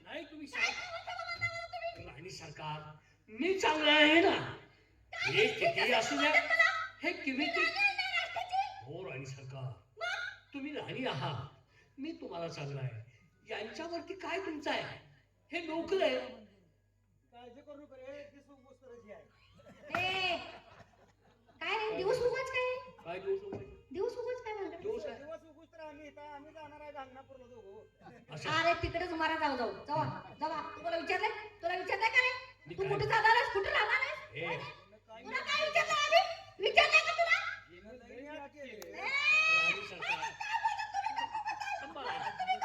नाही तुम्ही शांत राणी सरकार मी चांगला आहे ना. हे किती असू द्या हे किती हो राणी सरकार तुम्ही राणी आहात. मी तुम्हाला चांगला आहे. यांच्यावरती काय तुमचं आहे? हे नोकर आहे. काळजी करू नका रे. ती सुमुस्तराची आहे. ए, काय रे दिवस उगाच काय? काय दिवस उगाच? दिवस उगाच काय म्हणतो? दिवस आहे दिवस उगूस तर आम्ही जाणार आहे गांगणापूरला दोघं. असं अरे तिकडेच मारा जाऊ जाऊ जावा जावा. तुला विचारलंय का रे? मी तू काय- कुठे जाणार आहेस? कुठे राहणार आहेस? हे तुला काय विचारलं आम्ही? विचारलंय का तुला? लई आत केली. राणी सरकार थांबा थांबा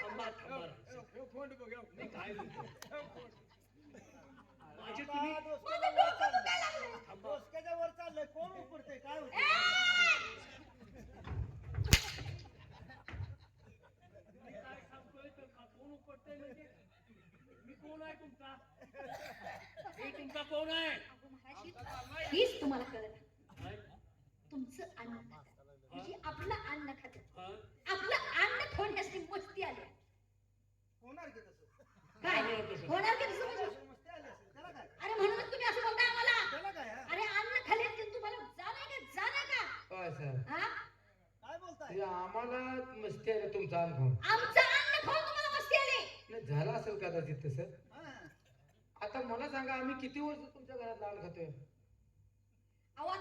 थांबा फोन बघ मी काय म्हणतो माझे तुम्ही का डोसक्याच्या वर चाललंय? डोसक्याच्या वर चाललंय. कोण उपडतंय? काय होतंय? मी काय सांगतोय तर का कोण उपटतंय म्हणजे मी कोण आहे तुमचा? मी तुमचा कोण आहे? हीच तुम्हाला कळलं. काय? तुमचं अन्न खातं. म्हणजे आपलं अन्न खातं. हा? आपलं अन्न खाण्याची मस्ती आली. होणार की तसं? काय होणार की तसं म्हणजे? मस्ती आली असेल. त्याला काय? अरे म्हणूनच तुम्ही असं बोलताय आम्हाला. त्याला काय हा? अरे अन्न खाल्ल्याचं तुम्हाला जाणार का? काय सर हा? काय बोलताय? ते आम्हाला मस्ती आहे तुमचा अनुभव आमचं अन्न खाऊन तुम्हाला मस्ती आली. नाही झालं असेल कदाचित तसं. हा. आता मला सांगा आम्ही किती वर्ष तुमच्या घरात लाल खातोय?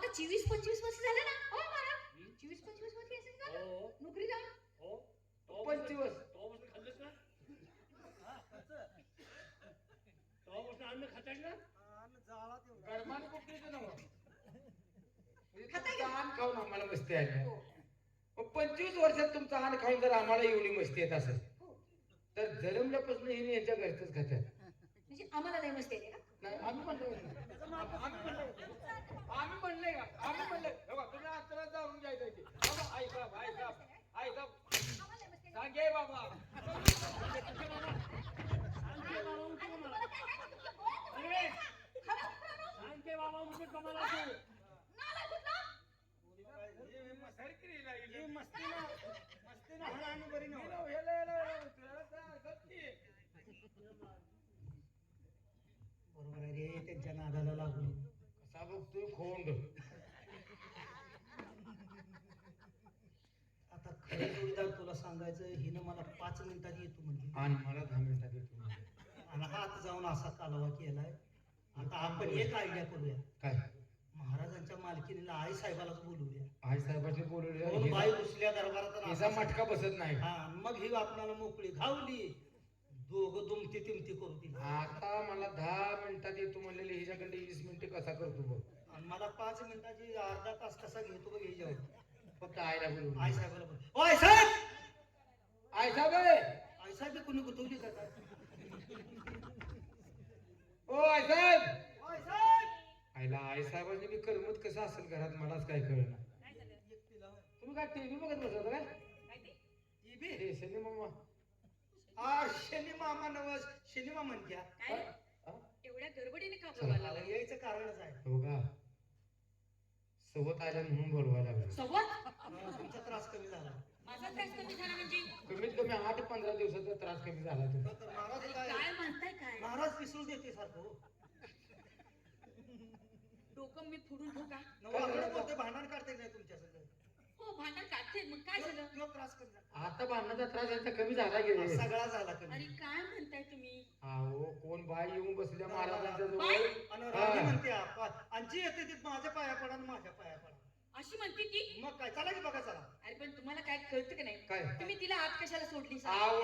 आता 24-25 वर्ष झाले ना हो महाराज 24-25 वर्ष असेल का हो नोकरी जाऊन हो तो 25. तो खाल्लंस ना तो अन्न खातास ना जाळा तेवढा गरमाने कुठे ना खाता तुमचं का? अन्न खाऊन आम्हाला मस्ती आली हो. मग 25 वर्षात तुमचं अन्न खाऊन जर आम्हाला एवढी मस्ती येत असेल हो. तर जन्मल्यापासून हिने यांच्या घरचंच खात्यात. म्हणजे आम्हाला नाही मस्त येते का नाही आम्ही म्हणतो आम्ही म्हणले का आम्ही म्हणले बघा तुम्ही आता जाऊन जायचं ते बाबा ऐका सांगे बाबा सांगते बाबा म्हणजे कमाल असो मस्तीनं हाणाहाणी बरी नव्हती. बरोबर आहे रे त्यांच्या नादाला लागून कसा बघतोय खोंड. आता खरं जोडीदार तुला सांगायचं हिनं मला 5 मिनिटात येतो म्हणजे आणि मला 10 मिनिटात येतो. आणि हात जाऊन असा कालवा केलाय. आता आपण एक आयडिया करूया काय महाराजांच्या मालकीनीला आई साहेबालाच बोलवूया आई साहेबांनी दोन बोलवले बाई घुसल्या दरबारात आणि हिचा असा- मटका बसत नाही. हा मग ही आपणाला मोकळी घावली दोघं दुमती तिमती करू दिली आता मला 10 मिनिटात येतो म्हणलेले हिच्याकडे 20 मिनिटे कसा करतो बघ. आणि मला 5 मिनिटाची अर्धा तास कसा घेतो बघ हिच्यावर फक्त आईला बोलवलं. आई साहेबाला बोल ओ आई साहेब आई साहेब आहे. आई साहेब कुणी गुतवली का काय ओ आई साहेब. आई साहेब आईला आई साहेबांनी मी करमत कसं असेल घरात मलाच काय कळणार. एकटीला होय. तुम्ही काय टीव्ही बघत बसत काय टीव्ही हे शनी मामा. शनी मामा नवस शनी मामा घ्या एवढ्या गडबडीने का मला यायचं कारणच आहे हो का सोबत आल्या म्हणून बोलवायला लागले. सोबत तुमचा त्रास कमी झाला माझा त्रास कमी झाला म्हणजे कमीत कमी 8-15 दिवसाचा त्रास कमी झाला तुमचा. तर महाराज काय काय म्हणताय काय महाराज पिसून देते सारखं हो. डोकं मी फोडून ठेवू का नववाकडे बोलते भांडण काढते नाही तुमच्या सगळं हो भांडण काढते मग काय झालं किंवा त्रास कमी झाला आता भांडणाचा त्रास यांचा कमी झाला गेले. सगळा झाला अरे कमी काय म्हणताय तुम्ही अहो कोण बाई येऊन बसल्या महाराजांच्या बाई? जवळ. आणि राणी म्हणते आमची येते ती माझ्या पाया पडा आणि माझ्या पाया पडा अशी म्हणते ती मग काय चला की बघा चला अरे पण तुम्हाला काय कळतं का नाही काय तुम्ही तिला आत कशाला सोडली सांग? आव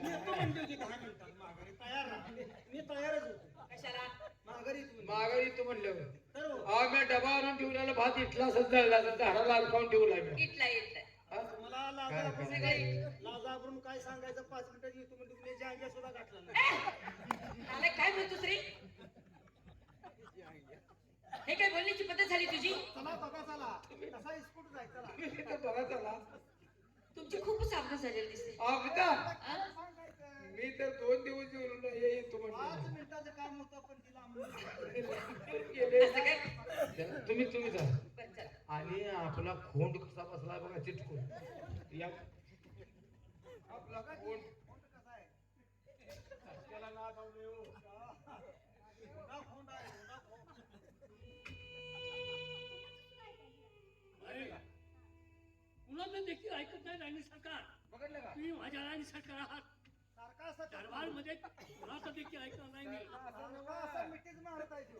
मी येतो म्हणते होती 10 मिनिटात माघारी तयार राहा मी तयारच होतो कशाला माघारी तुम्ही माघारी तू म्हणल्यावर तर हो. अहो मी डबा आणून ठेवलेला भात इथला असंच जळला तर झाडाला अडकावून ठेवलाय मी. इटला इटला हा? तुम्हाला काय लाजाबरून काय सांगायचं 5 मिनिटात येतो म्हणजे तुम्ही जाग्या सुद्धा घातला नाही मला काय म्हणतोस रे हे काय बोलण्याची पद्धत झाली तुझी चला बघा चला कसा इस्कूट जायचा चला. मी इथं बघा चला. तुमची खूपच अभ्यास झालेली दिसते अहो पिता हा? सांगायचं मी तर 2 दिवस येऊन नाही येतो 5 म्हणलं. मिनिटाचं काम होतं पण तिला आम्ही गेले. असं काय चला, तुम्ही जा. बरं चला आणि आपला खोंड कसा बसलाय बघा चिटकून या आपला कोण कसा आहे त्याला ना धावले हो हुंडा खोंड आहे हुंडा खोंड कुणाचं देखील ऐकत नाही राणी सरकार. बघितलं का तुम्ही माझ्या राणी सरकार आहात. सारखा असा दरबार मध्ये कुणाचं देखील ऐकणार नाही मी. सारखा असा मिठीच मारत आहे तो.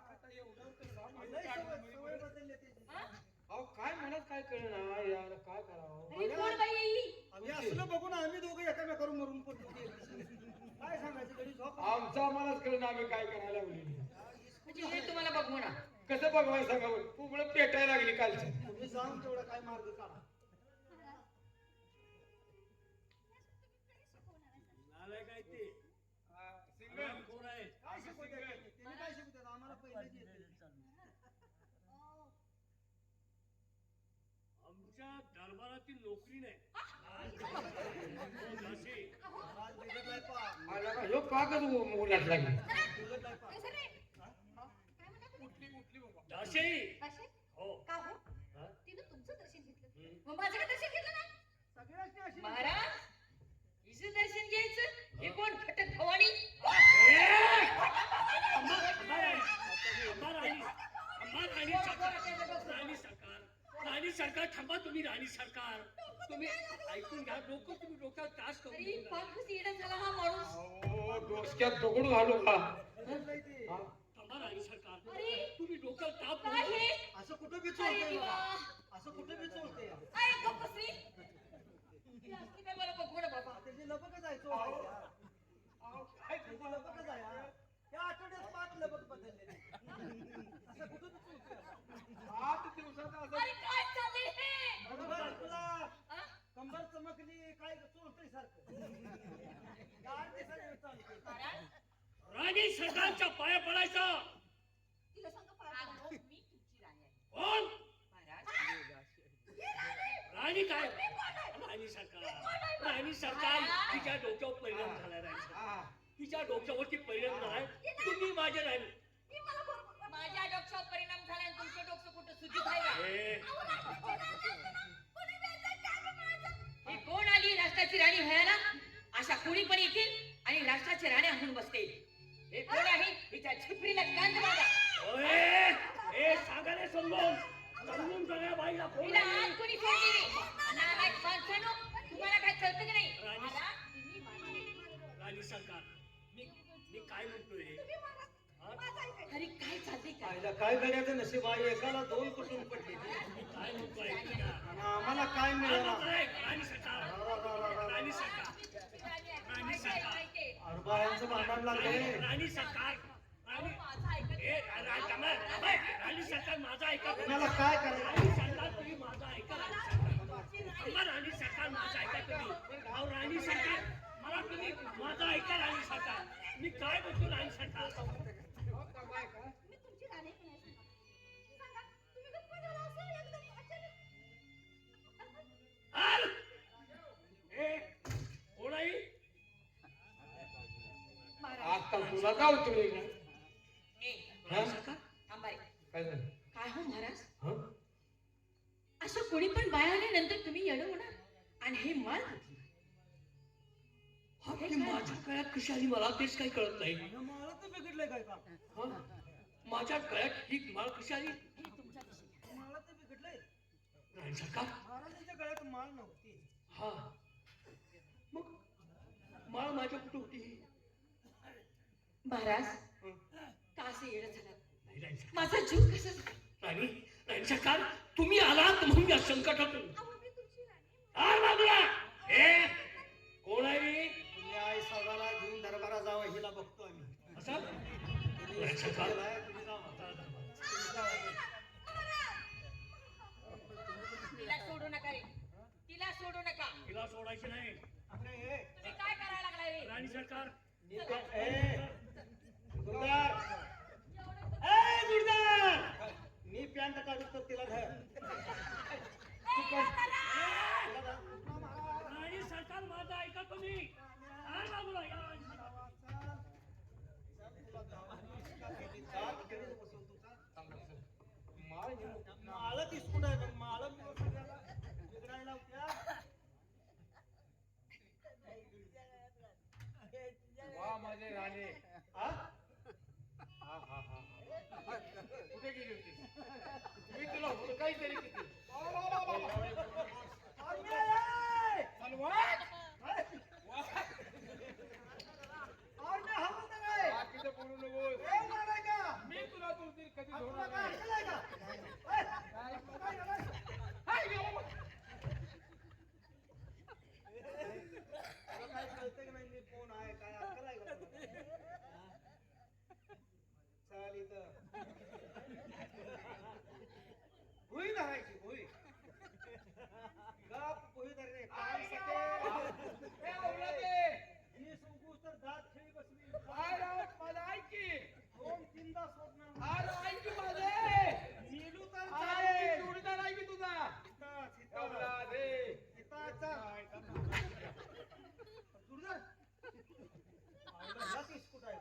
आता एवढं तर सामान लय सवय बदलली त्याची. अहो काय म्हणत काय कळणार यार काय करावं. अरे कोण बाई येई आम्ही असलं बघून आम्ही दोघं एकामेकावर मरून पडलो काय सांगायचं घरी झोप आमचं आम्हालाच कळलं आम्ही काय करायला लागली. म्हणजे हे तुम्हाला बघू ना कसं बघवाय सांगा बरं. पुगळं पेटायला लागली कालची. तुम्ही जाऊन तेवढा काय मार्ग काढा झालंय काय ते सिंगल कोण आहे काय शिकवतात त्यांनी काय शिकवतात आम्हाला पहिलेच येते आमच्या दरबारातील नोकरी नाही. हो, झाशी. महाराज बिघडलाय पा आला का ह्यो पाकच मुलात लागली. बिघडलाय पा कसं रे? उठली बाबा झाशी. असे? हो. का हो? हा? तिनं तुमचं दर्शन घेतलं मग माझं काय दर्शन घेतलं नाही सगळ्याच अशी महाराज हिचं दर्शन घ्यायचं हे कोण फटक भवानी राणी सरकार थांबा तुम्ही. राणी सरकार तुम्ही ऐकून घ्या. डोकं तुम्ही डोक्यात त्रास करून अरे घेऊ नका. पाकच येडा झाला हा माणूस अहो, डोसक्यात दगड घालू का बिघडलंय ते हा? थांबा राणी सरकार. अरे तुमचा ताप नाही. असं कुठं बी अरे चोळतंय देवा. बघा. असं कुठं बी चोळतंय या. आई गप्प बसली. ही असली काय मला बघू ना बाबा. त्याची लपकच आहे चोळायला. त्याची लपकच आहे हा. या आठवड्यात 5 लपक बदललेली. असं कुठं बी चोळतंय. 8 दिवसात असं अरे काय चाललंय हे? कंबर तुला हा? कंबर चमकली काय चोळतंय सारखं. या 8 दिवसात चालतंय. महाराज, राणी सरकारच्या पाया पडायचा. तिला सांगा पाया पडायला. मी तुमची राणी आहे. कोण? महाराज, राणी काय? राणी सरकार. राणी सरकार तिच्या डोक्यावर परिणाम झाला. राणी सरकार तिच्या डोक्यावरती परिणाम झालाय. तुम्ही माझ्या राणी. ही मला बरोबर. माझ्या डोक्यावर परिणाम झाला आणि तुमचं डोकं कुठं सुजित आहे का? हे, ही कोण आली राष्ट्राची राणी व्हायला? अशा कोणी पण येतील आणि राष्ट्राची राणी होऊन बसतील. हे कोण आहे? हिच्या छिपरीला कांद मारा. ओए, हे सांगायला समजून जाण्या बाईला कोण हिला आहे? आज कोणी सोडली? नालायक माणसानो, तुम्हाला काय कळतं की नाही? राणी- मला तुम्ही माझी- राणी सरकार मी काय म्हणतोय? हा? अरे काय चाललंय काय? आईला काय गड्याचं नशीब आहे एकाला 2 कुटुंब पडले मी काय म्हणतोय ऐकू द्या. आणि आम्हाला काय मिळालं राणी सरकार. राणी सरकार. राणी सरकार. अरे बायांचं भांडण लागलंय राणी सरकार. राणी ए, राणी सरकार माझा ऐका. तुम्हाला काय करायचं राणी सरकार तुम्ही माझा ऐका. राणी सरकार माझा ऐका तुम्ही. अहो, राणी सरकार मला तुम्ही माझा ऐका. राणी सरकार मी काय म्हणतो. राणी सरकार मी तुमची राणी पण आहे. सांगा, तुम्ही गप्प झाला असं एकदम अचानक. हाल! ए, कोण आहे? महाराज, आता तुला का उतरली ना? ए, राणी सरकार थांबा रे. काय झालं? काय हो महाराज, हं? असं कोणी पण बाया आल्यानंतर तुम्ही येणं होणार आणि हे माल घातली. हा, ती माझ्या गळ्यात कशी आली मला तेच काही कळत नाही. मला तर बिघडलंय काय का हं? माझ्या गळ्यात ही माळ कशी आली? हे तुमच्या दिशेने. मला तर बिघडलंय राणी सरकार महाराजांच्या गळ्यात माळ नव्हती हा मग माळ माझ्या कुठे होती? महाराज, का असं येणं झालं? नाही राणी सरकार. माझा जीव कसा झाला? राणी सरकार तुम्ही आलात म्हणून या संकटातून. अहो, मी तुमची राणी आहे. हार बाजूला. ए, कोण आहे मी? तुम्ही आई साहेबाला घेऊन दरबारा जावं हिला बघतो आम्ही असं? राणी सरकार तुम्ही जावा. तुम्ही जावा. तिला सोडू नका रे. तिला सोडू नका. तिला सोडायची नाही. अरे ए, तुम्ही काय करायला लागलाय रे? राणी सरकार दुर्दार ए दुर्दार मी पॅन्ट काढू तर तिला धर राणी सरकार माझा ऐका तुम्ही. हार बाजूला या. राणी सरकार. माळ दिसून आहे पण माळ बिघडायला होत्या वा माझे राणे. हा? हा हा हा हा. कुठे गेली होती? मी तुला काहीतरी किती बाकीचं बोलू नकोस. मी तुला तुझी कधी धोरण नाही. काय कळतं की नाही मी कोण आहे काय अक्कल आहे का तुला? चाल इथं भुई धरायची भुई गप भुई धरणे काय सके ए, औलादे. ही सुंकूस तर दात खेळी बसली काय राव, मला ऐक की. 2-3दा सोडणार अरे ऐक की माझे. मेलू तर अरे, चालेल. जोडीदार आहे की तुझा? इथंच, इथं. औलादे. इथंच. दुर्गा. आवडलं ह्या की स्कूट आहे.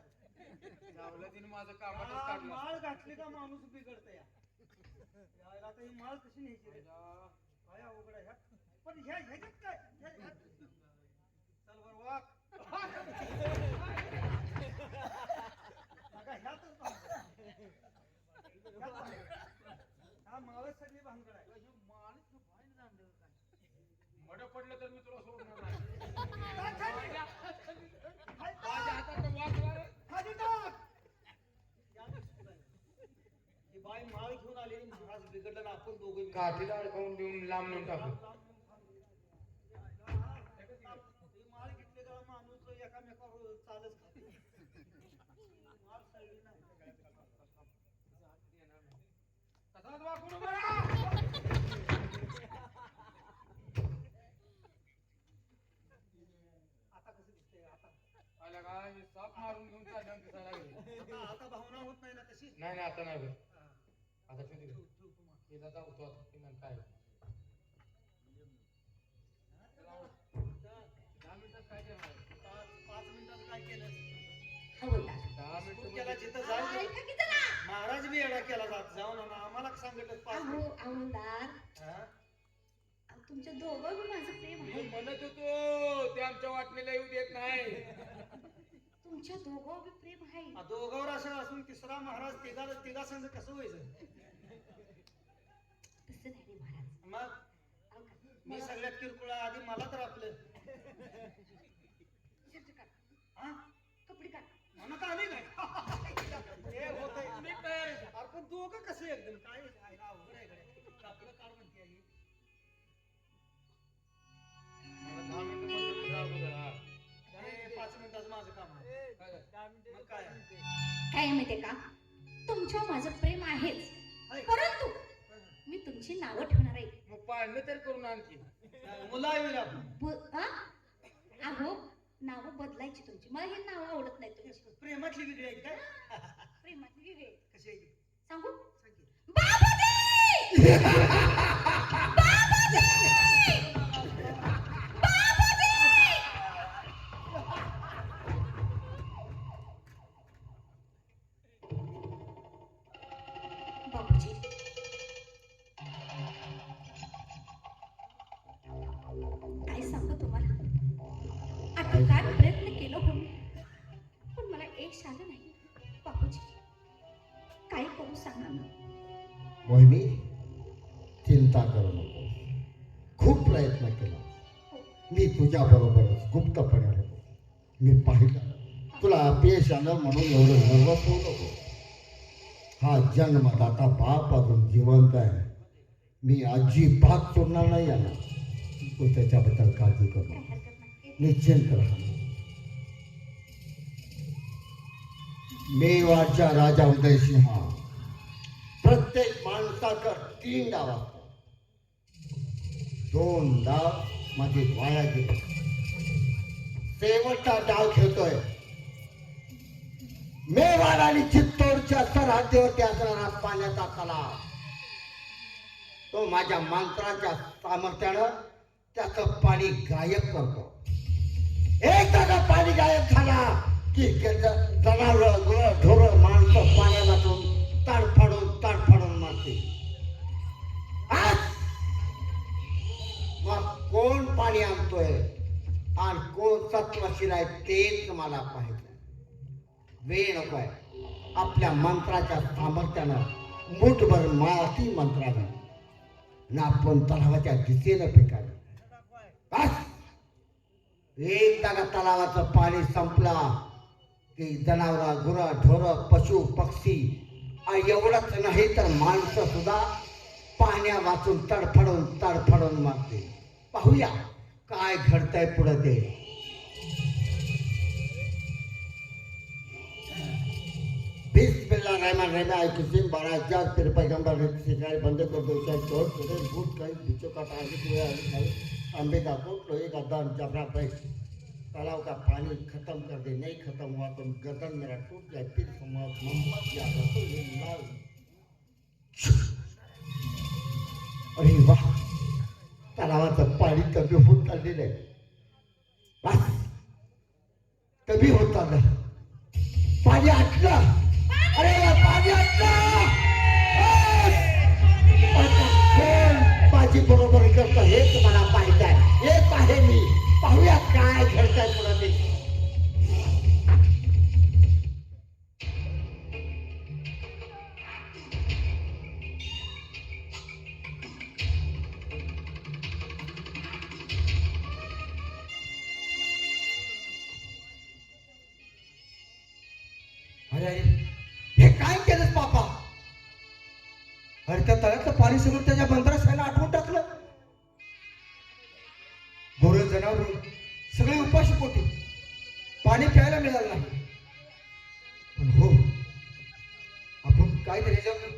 औलादीने माझं कामातच हा, काढलं. माळ घातली का माणूस बिघडत या यायला आता ही माळ कशी न्यायची रे काय अवघड आहे ह्यात पण ह्याच्यात काय चल बर वाक नका ह्यातच भानगड. ह्यात भानगड. हा माळच सगळी भानगड आहे मड पडलं तर मी तुला सोडणार नाही. टाक खाली. माझ्या हातात वाच वर. खाली टाक. या की स्कूट आहे. ही बाई काय माळ घेऊन आलेली महाराज बिघडलं ना आपण दोघे काठीला अडकावून देऊन लांब नेऊन टाकू. माळ घेतले का माणूस एकामेकावर चालच खाते. माळ सळली नाही. तसाच वाकून उभा राहा. आता कसं दिसतंय आता आल्या का हे साप मारून घेऊन चालल्यावर दिसायला लागले. आता भावना होत नाही ना तशी नाही नाही आता नाही बघ. हा. आता ठेव तिकडे. ठेव तुम्हाला. केला जाऊ आता किमान काय 10 मिनिटात काय करणार आहे? 5 मिनिटात काय केलं हवलदार 10 तू मिनिटं केला म्हणजे- जिथं अहो, जाईल ऐका की जरा. महाराज बी येडा केला जाऊन आणा. आम्हाला सांगितलं 5 अहो मिनिट हवलदार, हा? अहो, तुमच्या दोघं माझं प्रेम मी आहे. म्हणत होतो ते आमच्या वाटणीला येऊ देत नाही. तुमच्या दोघं प्रेम आहे. दोघावर असं असून तिसरा महाराज तिघा संघ कसं व्हायचं तसं नाही रे महाराज. मग अहो का? मी मला- सगळ्यात किरकोळ आधी मला तर आपलं शर्ट काढ, हा कपडे काढ. म्हणत आली नाही हे होतंय. मी तयार आहे. अरे पण दोघं कसे एकदम काय आहे ना, अवघड आहे गड्या. आपलं काढ म्हणते आई. मला 10 मिनिटं म्हणलं तर जाऊ दे जरा. हे 5 मिनिटाचं माझं काम आहे. काय झालं? मग काय काय आहे माहितीये का, तुमच्यावर माझं प्रेम आहेच, आहे. परंतु मी तुमची नावं ठेवणार आहे. मग पाळणं तर करून आणखी. मुलं आहे आपण हा? अहो नावं बदलायची तुमची. मला ही नावं आवडत नाही तुमची. प्रेमातली वेगळी आहे काय प्रेमातली वेगळी आहे. कशी आहे ती? सांगू? सांग की. बाबाजी! बाबाजी! बाबाजी, काय सांगू तुम्हाला, आता काय प्रयत्न केलं हो मी, पण मला एक झालं नाही. बापूजी काय करू सांगा ना. मोहिनी, चिंता करू नको. खूप प्रयत्न केला मी तुझ्या बरोबरच गुप्तपणे होतो. मी पाहिलं तुला अपयश आलं म्हणून एवढं नर्वस होऊ नको. हा जन्मदाता बाप अजून जिवंत आहे. मी अजिबात सोडणार नाही याला. तू त्याच्याबद्दल काळजी करू काय नको. हरकत नाही. निश्चिंत राहा. मेवाडचा राजा उदयसिंह प्रत्येक माणसाकर 3 डाव असतात. 2 डाव माझे वाया गेले. शेवटचा डाव खेळतोय. मेवाड आणि चित्तोडच्या सरहद्दीवरती असणारा पाण्याचा तलाव. तो माझ्या मंत्राच्या सामर्थ्यानं त्याचं पाणी गायब करतो. एकदा का पाणी गायब झाला की जनावर ढोर माणसं पाण्यातून तडफडून मारते. मग कोण पाणी आणतोय आणि कोण सत्वशील आहे तेच मला पाहिजे. वेळ नको आहे. आपल्या मंत्राच्या सामर्थ्यानं मुठभर माती मंत्रानं ना आपण तलावाच्या दिशेनं फेकावे. बस एकदा का तलावाचं पाणी संपला की जनावर गुरं ढोरं पशु पक्षी एवढंच नाही तर माणसं सुद्धा पाण्या वाचून तडफडून मारते. पाहूया काय घडतंय पुढे ते. बिस्मिल्लाहिर्रहमानिर्रहीम. किसी बाराजार फिर पैगंबर ने सिखाए बंदे को दो चार चोर चोरे भूत कई बिचों का ताली हुआ अंबे का कोट लोहे का दान जबरा पे तालाब का पानी खत्म कर दे. नहीं खत्म हुआ तो गर्दन मेरा टूट जाए. फिर मोहम्मद या रसूलुल्लाह. अरे वाह, तलावाचं पाणी कमी होत चाललेलं आहे. बस कमी होत चाललं. पाणी आटलं. अरे पाणी आटलं. कोण माझी बरोबर करतं हे तुम्हाला पाहिजे आहे. येत आहे मी. पाहूया काय घडतंय पुढे ते. अरे अरे हे काय केलं पापा. अरे त्या तळ्यातलं पाणी सगळं त्याच्या मंत्रासाला आठवून टाकलं. गोरं जनावर सगळे उपाशी पोटी, पाणी प्यायला मिळालं नाही. पण हो, आपण काहीतरी ह्याच्यावर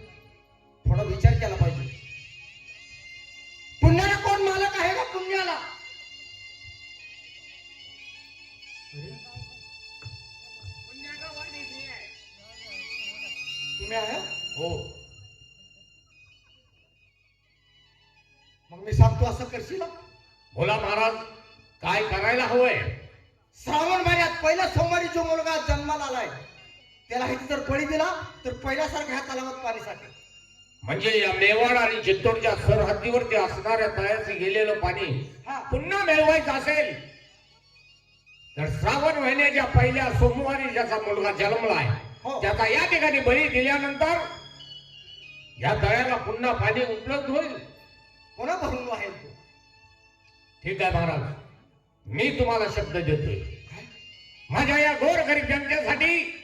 थोडा विचार केला पाहिजे. पुण्याला कोण मालक आहे का पुण्याला? तुम्ही आहे? हो. मग मी सांगतो असं करशील? बोला महाराज, काय करायला हवंय? श्रावण महिन्यात पहिल्या सोमवारी जो मुलगा जन्माला आलाय त्याला हे जर बळी दिला तर पहिल्यासारखं ह्या तलावात पाणी साठेल. म्हणजे या मेवाड आणि चित्तूरच्या सरहद्दीवरती असणाऱ्या तळ्याचे गेलेलं पाणी हा. पुन्हा मिळवायचं असेल तर श्रावण महिन्याच्या पहिल्या सोमवारी ज्याचा मुलगा जन्मलाय हो. त्याचा या ठिकाणी बळी दिल्यानंतर या तळ्याला पुन्हा पाणी उपलब्ध होईल. पुन्हा भरून वाहेल तो. ठीक आहे महाराज, मी तुम्हाला शब्द देतोय. माझ्या या गोरगरीब जनतेसाठी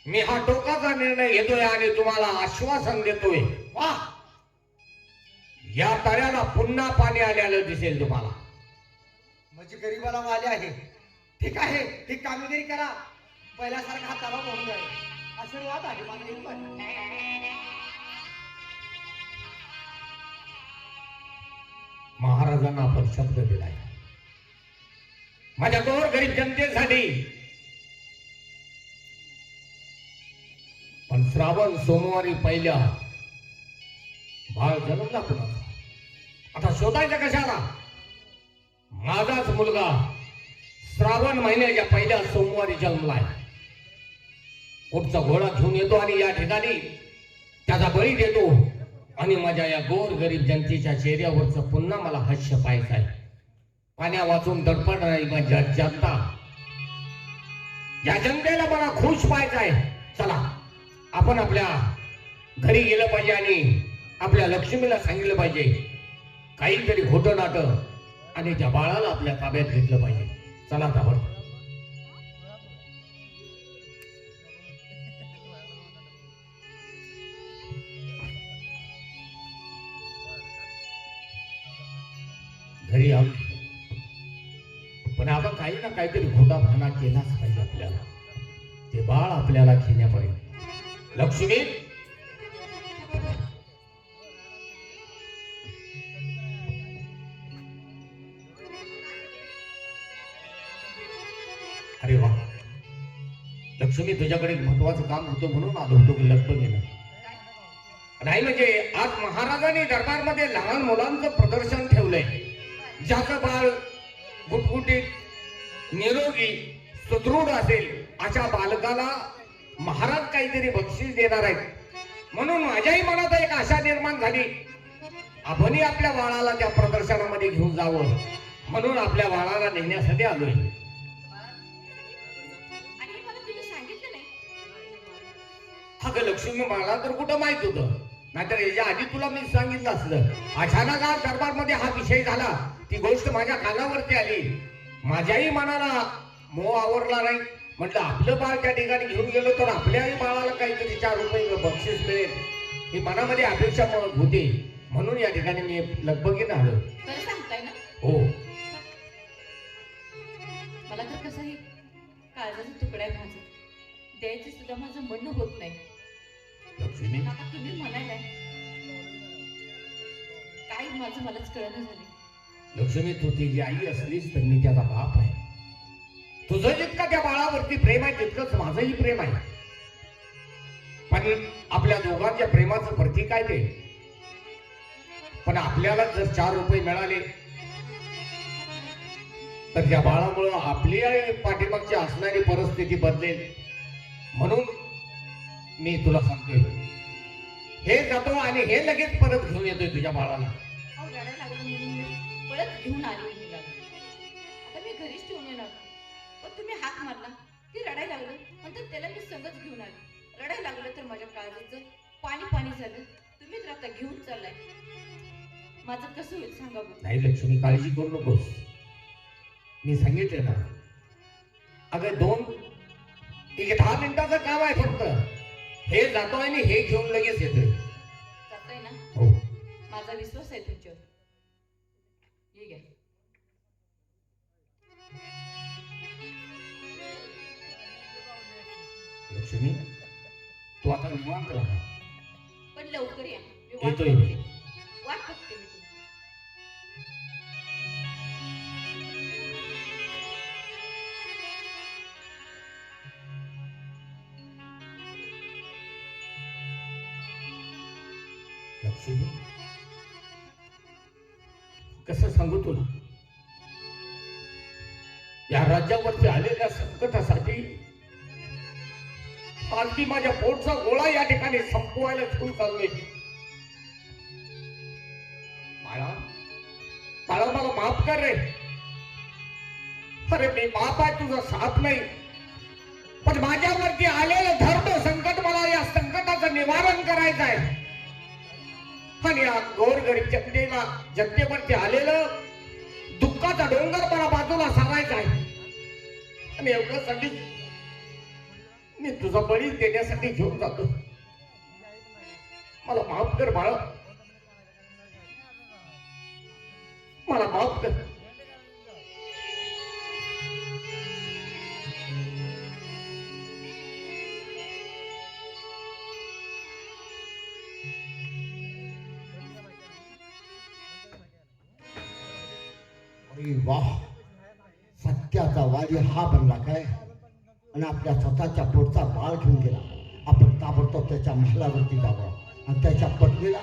मी हा टोकाचा निर्णय घेतोय आणि तुम्हाला आश्वासन देतोय. वा, या तळ्याला पुन्हा पाणी आलेलं दिसेल तुम्हाला. म्हणजे गरीबाला वाले आहे. ठीक आहे, ही कामगिरी करा, पहिल्यासारखा हा तलाव भरून जाईल. आशीर्वाद आहे मला. महाराजांना आपण शब्द दिलाय. माझ्या गोरगरीब जनतेसाठी. पण श्रावण सोमवारी पहिल्या बाळ जन्मला कुणाचा? आता शोधायचं कशाला? माझाच मुलगा श्रावण महिन्याच्या पहिल्या सोमवारी जन्मलाय. पुढचा घोडा घेऊन येतो आणि या ठिकाणी त्याचा बळी देतो आणि माझ्या या गोरगरीब जनतेच्या चेहऱ्यावरचं पुन्हा मला हास्य पाहायचं आहे. पाण्या वाचून दडपण नाही माझ्या जनता. या जनतेला मला खुश पाहायचं आहे. चला, आपण आपल्या घरी गेलं पाहिजे आणि आपल्या लक्ष्मीला सांगितलं पाहिजे काहीतरी खोटं नाटं आणि त्या बाळाला आपल्या ताब्यात घेतलं पाहिजे. चला ताबड. घरी आलो, पण आपण काही ना काहीतरी खोटा भाना केलाच पाहिजे आपल्याला, ते बाळ आपल्याला घेण्यापर्यंत. लक्ष्मी, अरे वा लक्ष्मी, तुझ्याकडे एक महत्वाचं काम होतं म्हणून आलो होतो की लग्न घेणं. नाही म्हणजे आज महाराजांनी दरबारमध्ये लहान मुलांचं प्रदर्शन ठेवलंय. ज्याचं बाळ गुटगुटीत, निरोगी, सुदृढ असेल अशा बालकाला महाराज काहीतरी बक्षीस देणार आहेत. म्हणून माझ्याही मनात एक आशा निर्माण झाली, आपणही आपल्या बाळाला त्या प्रदर्शनामध्ये घेऊन जावं. म्हणून आपल्या बाळाला नेण्यासाठी आलोय. आणि हे मला तुम्ही सांगितलं नाही. अगं लक्ष्मी, मला तर कुठं माहित होतं, नाहीतर याच्या आधी तुला मी सांगितलं असलं. अचानक आज दरबारमध्ये हा विषय झाला, ती गोष्ट माझ्या कानावरती आली. माझ्याही मनाला मोह आवरला नाही. म्हटलं आपलं बाळ त्या ठिकाणी घेऊन गेलो तर आपल्याही बाळाला काहीतरी 4 रुपये बक्षीस मिळेल ही मनामध्ये अपेक्षा होती. म्हणून या ठिकाणी मी लगबगीनं आलो. खरं सांगताय ना? हो. मला तर कसंही काळजाचा तुकडा आहे माझा. द्यायचं सुद्धा माझं म्हणणं होत नाही. लक्ष्मी, आता तुम्ही म्हणायला काय माझं मलाच कळणं झालं. लक्ष्मी, तू तिची आई असलीस तर मी त्याचा बाप आहे. तुझं जितका त्या बाळावरती प्रेम आहे तितकंच माझंही प्रेम आहे. पण आपल्या दोघांच्या प्रेमाचं प्रतीक आहे ते. पण आपल्याला जर 4 रुपये मिळाले तर त्या बाळामुळं आपली पाठीमागची असणारी परिस्थिती बदलेल. म्हणून मी तुला सांगतोय, हे जातो आणि हे लगेच परत घेऊन येतोय तुझ्या बाळाला. अहो, रडायला लागलं म्हणून मी परत घेऊन आली मुलाला. आता मी घरीच ठेवून येणार. पण तुम्ही हाक मारला, ती रडायला लागलं नंतर त्याला मी संगच घेऊन आली. रडायला लागलं तर माझ्या काळजाचं पाणी पाणी झालं. तुम्ही तर आता घेऊन चाललाय. माझं कसं होईल सांगा बघ. नाही लक्ष्मी, काळजी करू नकोस. मी सांगितलं ना, अगं 10 मिनिटाचं काम आहे फक्त. हे जातोय आणि हे घेऊन लगेच येतोय. माझा विश्वास आहे तुमच्यावर. ये घ्या. लक्ष्मी तू आता निवांत राहा. पण लवकर या. मी वाट येतोय मी. बघते. वाट बघते मी तुमची. लक्ष्मी कसं सांगू तुला, या राज्यावरती आलेल्या संकटासाठी अगदी माझ्या पोटचा गोळा या ठिकाणी संपवायला घेऊन चाललोय. बाळा बाळा मला माफ कर रे. अरे मी बाप आहे, तुझा साथ नाही, पण माझ्यावरती आलेलं धर्म संकट, मला या संकटाचं निवारण करायचं आहे. आणि या गोरगरीब जनतेवरती आलेलं दुःखाचा डोंगर मला बाजूला सारायचा आहे. आणि एवढ्यासाठी मी तुझा बळी देण्यासाठी घेऊन जातो. मला माफ कर बाळा, मला माफ कर. अरे वाह, सत्याचा वारी हा बनला काय, आणि आपल्या स्वतःच्या पोटचा बाळ घेऊन गेला. आपण ताबडतोब त्याच्या महालावरती जावं आणि त्याच्या पत्नीला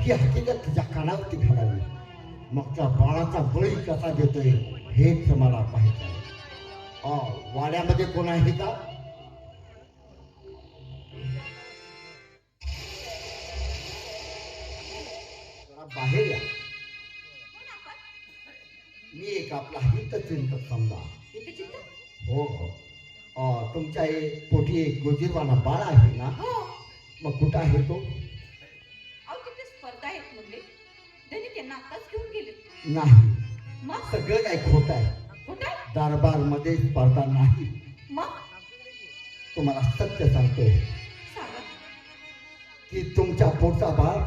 ही हकीकत तुझ्या कानावरती घालावी. मग त्या बाळाचा बळी कसा देतोय हेच मला पाहिजे आहे. वाड्यामध्ये कोण आहे का? जरा बाहेर या. कोण आपण? मी एक आपला हितचिंतक समजा. इथे चिंता? हो हो. तुमच्या पोटी एक गोजीरवाना बाळ आहे ना? हो. मग कुठं आहे तो? अहो तिथे स्पर्धा आहेत म्हणले. त्यांनी त्यांना आताच घेऊन गेले. नाही, मग सगळं काही खोट आहे. कुठे? दरबार मध्ये स्पर्धा नाही. मग तुम्हाला सत्य सांगतोय सांगा. की तुमच्या पोटचा बाळ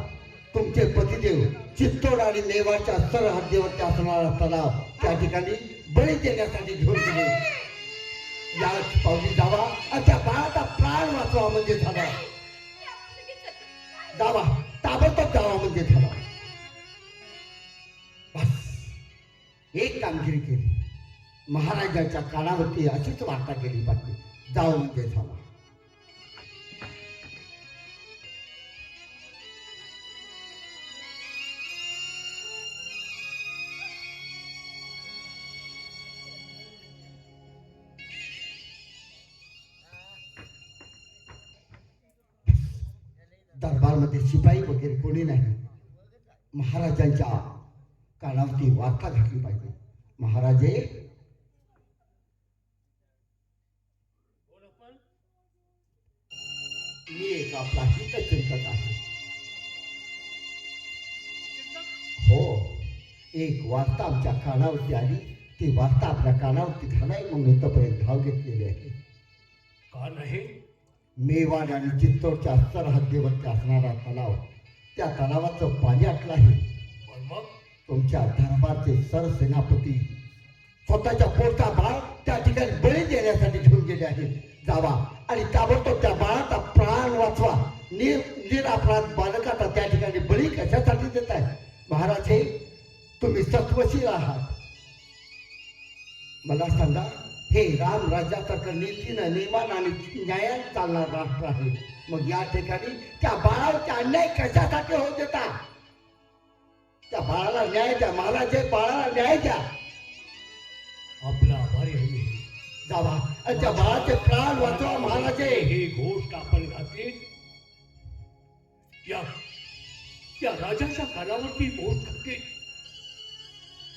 तुमचे पतिदेव चित्तोड आणि मेवाडच्या सरहद्दीवरती असणारा तलाव त्या ठिकाणी बळी देण्यासाठी घेऊन गेले. या पावली जावा आणि त्या बाळाचा प्राण वाचवा म्हणजे झाला. जावा, ताबडतोब जावा म्हणजे झाला. बस एक कामगिरी केली. महाराजांच्या कानावरती अशीच वार्ता केली बाकी जाऊ म्हणजे झाला. दरबारमध्ये शिपाई वगैरे कोणी नाही. महाराजांच्या कानावरती वार्ता घातली पाहिजे. महाराजे, मी एक आपला हितचिंतक आहे. हो, एक वार्ता आमच्या कानावरती आली. ती वार्ता आपल्या कानावरती घालाय म्हणून इथपर्यंत धाव घेतलेली आहे. का नाही? मेवाड आणि चित्तोडच्या सरहद्दीवरती असणारा तलाव, त्या तलावाचं पाणी आटलं आहे. पण मग तुमच्या दरबारचे सरसेनापती स्वतःच्या पोटचा बाळ त्या ठिकाणी बळी देण्यासाठी घेऊन गेले आहेत. जावा आणि ताबडतोब त्या बाळाचा प्राण वाचवा. निरपराध बालकाचा त्या ठिकाणी बळी कशासाठी देत आहे? महाराज, हे तुम्ही सत्वशील आहात. मला सांगा, हे राम राज्यासारखं नीतीनं नियमान आणि न्यायाने चालणार राष्ट्र आहे. मग या ठिकाणी त्या बाळावरती अन्याय कशासाठी होऊ देता? त्या बाळाला न्याय द्या महाराज, बाळाला न्याय द्या. आपला आभारी आहे मी. जावा आणि त्या बाळाचे प्राण वाचवा महाराज. ही गोष्ट आपण घातली, या राजाच्या कानावरती गोष्ट घातली.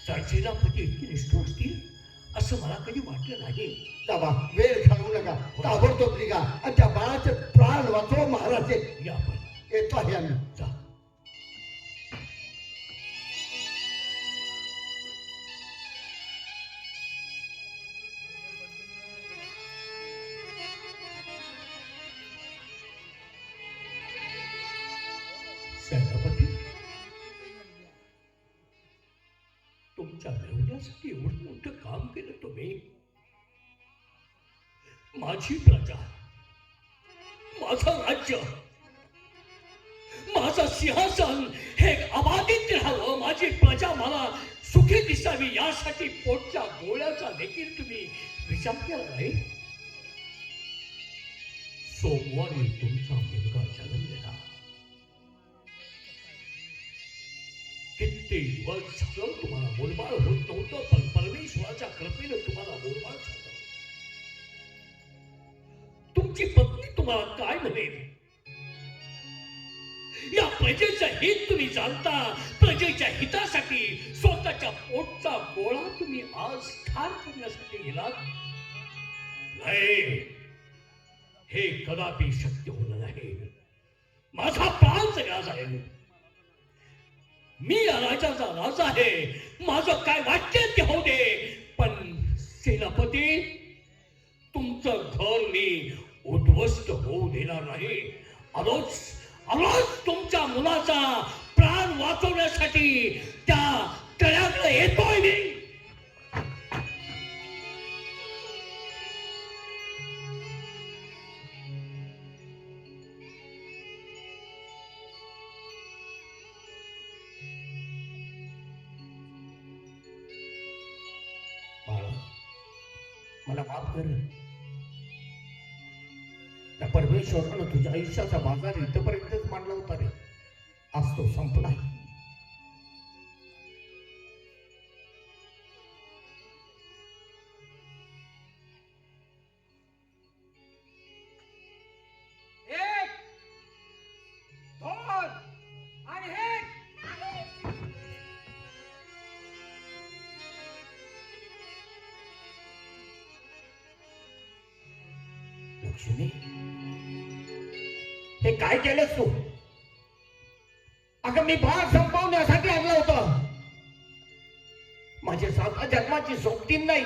सरसेनापती इतकी निष्ठुर असतील असं मला कधी वाटलं नाही. जावा, वेळ घालवू नका, ताबडतोब निघा आणि त्या बाळाचे प्राण वाचवा महाराज. या आपण. येतो आहे आम्ही. जा. सेनापती, माझ्यासाठी एवढं मोठं काम केलं तुम्ही. माझी प्रजा, माझं राज्य, माझं सिंहासन हे अबाधित राहावं, माझी प्रजा मला सुखी दिसावी, यासाठी पोटच्या गोळ्याचा देखील तुम्ही विचार केला नाही. सोमवारी तुमचा मुलगा जन्मलेला. किती दिवस झालं तुम्हाला मुलबाळ होत नव्हतं, पण परमेश्वराच्या कृपेने तुम्हाला मुलबाळ झालं. तुमची पत्नी तुम्हाला काय म्हणेल? या प्रजेचं हित तुम्ही जाणता, प्रजेच्या हितासाठी स्वतःच्या पोटचा गोळा तुम्ही आज ठार करण्यासाठी गेलात. नाही, हे कदापि शक्य होणार नाही. माझा प्राण सगळा जाईल. मी या राजाचा राजा आहे, माझं काय वाटते ते होऊ दे, पण सेनापती, तुमचं घर मी उद्ध्वस्त होऊ देणार नाही. आलोच तुमच्या मुलाचा प्राण वाचवण्यासाठी त्या तळ्याकडे येतोय मी. मला माफ कर. त्या परमेश्वरानं तुझ्या आयुष्याचा बाजार इथपर्यंतच मांडला होता रे. आज तो संपला. एक, दोन आणि हे लक्ष्मी, हे काय केलंस तू? अगं मी बाळ संपवण्यासाठी आणलं होतं. माझ्या 7 जन्माची सोबतीन नाही.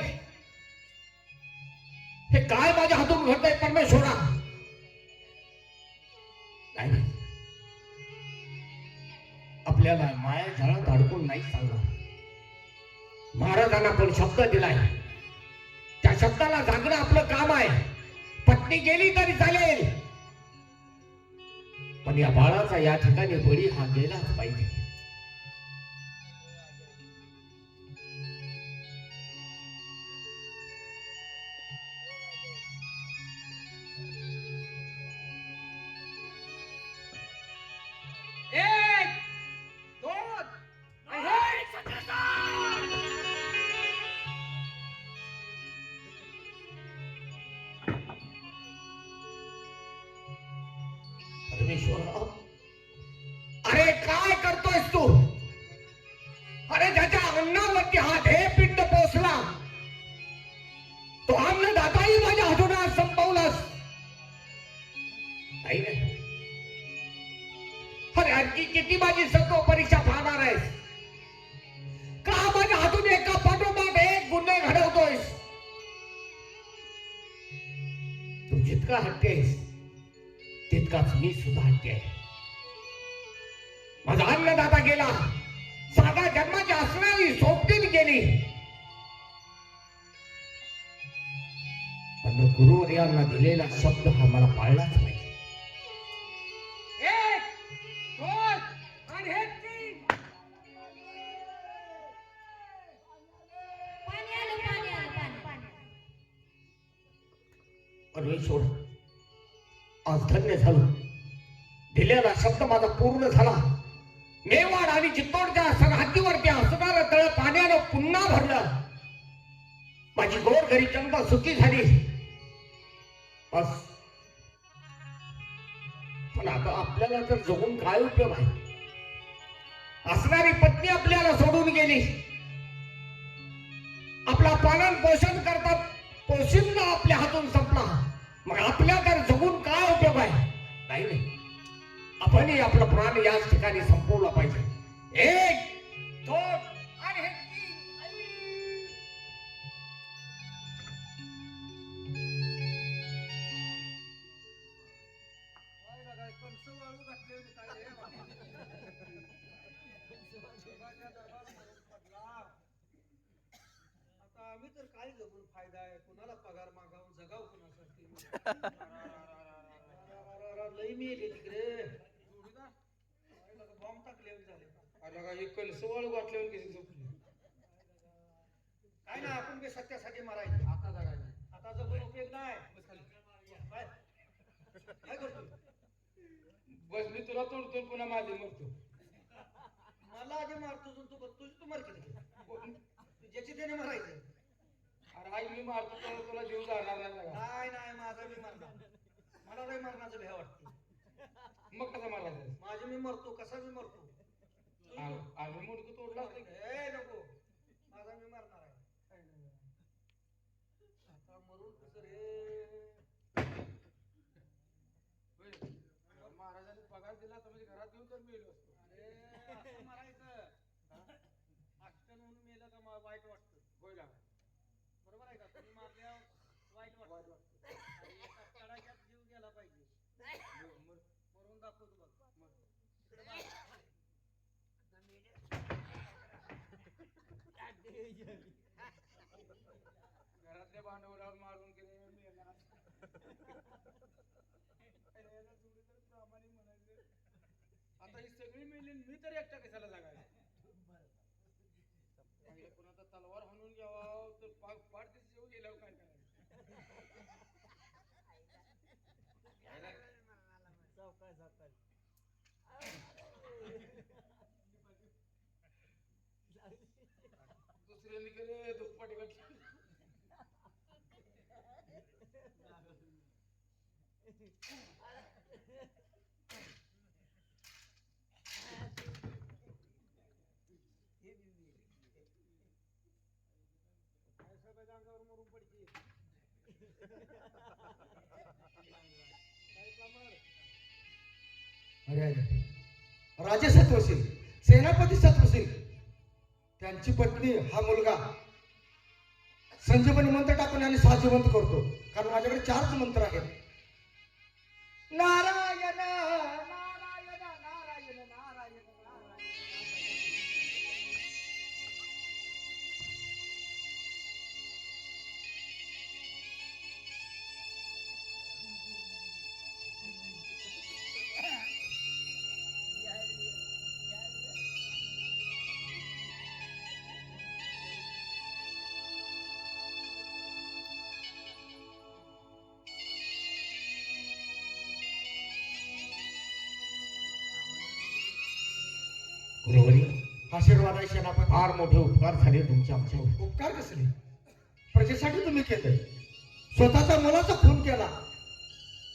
हे काय माझ्या हातून घडतंय परमेश्वरा? नाही, आपल्याला माया झाडात अडकून नाही चालणार. महाराजांना पण शब्द दिलाय, त्या शब्दाला जागणं आपलं काम आहे. पत्नी गेली तरी चालेल, पण या बाळाचा या ठिकाणी बळी हा गेलाच पाहिजे. एक, दोन आणि हे परमेश्वरा, अरे काय करतोयस तू? अरे ज्याच्या अन्नावरती हा ध्येयपिंड पोचला, तो अन्नदाताही माझ्या हातून आज संपवलास. नाही रे. अरे आणखी किती माझी सत्व परीक्षा पाहणार आहेस? का माझ्या हातून एका पाठोपाठ एक गुन्हे घडवतोयस? तू जितका हट्टी आहेस तितकाच मी सुद्धा हट्टी आहे. माझा अन्नदाता गेला, 7 जन्माची असणारी सोबतीन गेली, पण गुरुवर्यांना दिलेला शब्द हा मला पाळलाच पाहिजे. एक, दोन आणि हे तीन. पाणी आलं. परमेश्वर, आज धन्य झालो. दिलेला शब्द माझा पूर्ण झाला. मेवाड आणि चित्तोडच्या सरहद्दीवरती असणारं तळ पाण्यानं पुन्हा भरलं. माझी गोरगरी जनता सुखी झाली. बस. पण आता आपल्याला तर जगून काय उपयोग आहे? असणारी पत्नी आपल्याला सोडून गेली. आपला पालन पोषण करतात पोशिंदा आपल्या हातून संपला. मग आपल्या तर जगून काय उपयोग आहे? नाही, आपणही आपला प्राण याच ठिकाणी संपवला पाहिजे. एक, दोन आणि हे तीन. काय कणसं वाळू घातले होते काय रे बाबा. देवाच्या दरबारात पडला. तर काय जगून फायदा आहे, कुणाला पगार मागावून जगाव कुणासाठी. लई मी येते तिकडे जोडीदार बॉम्ब टाकले झाले. अरे का हे कणस वाळू घातल्यावर कशी झोपली काय ना आपण काही सत्यासाठी मारायचं. आता जगायला आता जगून उपयोग नाही. बस खाली. काय काय करतो बस मी तुला तोडतो पुन्हा माझी मरतो मला आधी मारतो तू तुझी तू मार केली ज्याची त्याने मारायचं. अरे आई मी मारतो तर तुला जीव जाणार नाही जगा. नाही नाही माझा मी मरणार. मला नाही मरणाचं भ्या वाटते. मग कसा मारायचा माझे मी मरतो कसा मी मरतो. आम्ही मुडकं तोडला असतं की. ए नको माझा मी मरणार आहे. आता मरून कसं रे. होय. महाराजांनी पगार दिला तर म्हणजे घरात येऊन तर मिळलो असतो. अरे असं मरायचं. ऍक्सिडेंट होऊन मेलं का मला वाईट वाटतं. होय ना बरोबर आहे का. तुम्ही मारल्यावर वाईट वाटतं. आणि एका तडाख्यात जीव गेला पाहिजे. मरून दाखवतो बघ. इकडे मार. घरातल्या भांडवलावर मारून गेले मेला. जोडीदार प्रामाणिक म्हणायचं. आता ही सगळी मेली मी तर एकटा कशाला जगायला. पहिले कोणाचा तलवार हाणून घ्यावा तर पाठ दिवस येऊ गेल्यावर काय करायचं. दुसऱ्याने केले दुप्पट गट. अंगावर मरून पडते. अरे राजे सत्वशील, सेनापती सत्वशील, त्यांची पत्नी हा मुलगा संजीवनी मंत्र टाकून आणि साजिवंत करतो. कारण माझ्याकडे 4च मंत्र आहेत. नारायण नारायण नारायण नारायण नारायण. गुरुवरी आशीर्वाद आहे सेनापती. फार मोठे उपकार झाले तुमचे आमच्यावर. उपकार कसले प्रजेसाठी तुम्ही केले. स्वतःच्या मुलाचा खून केला,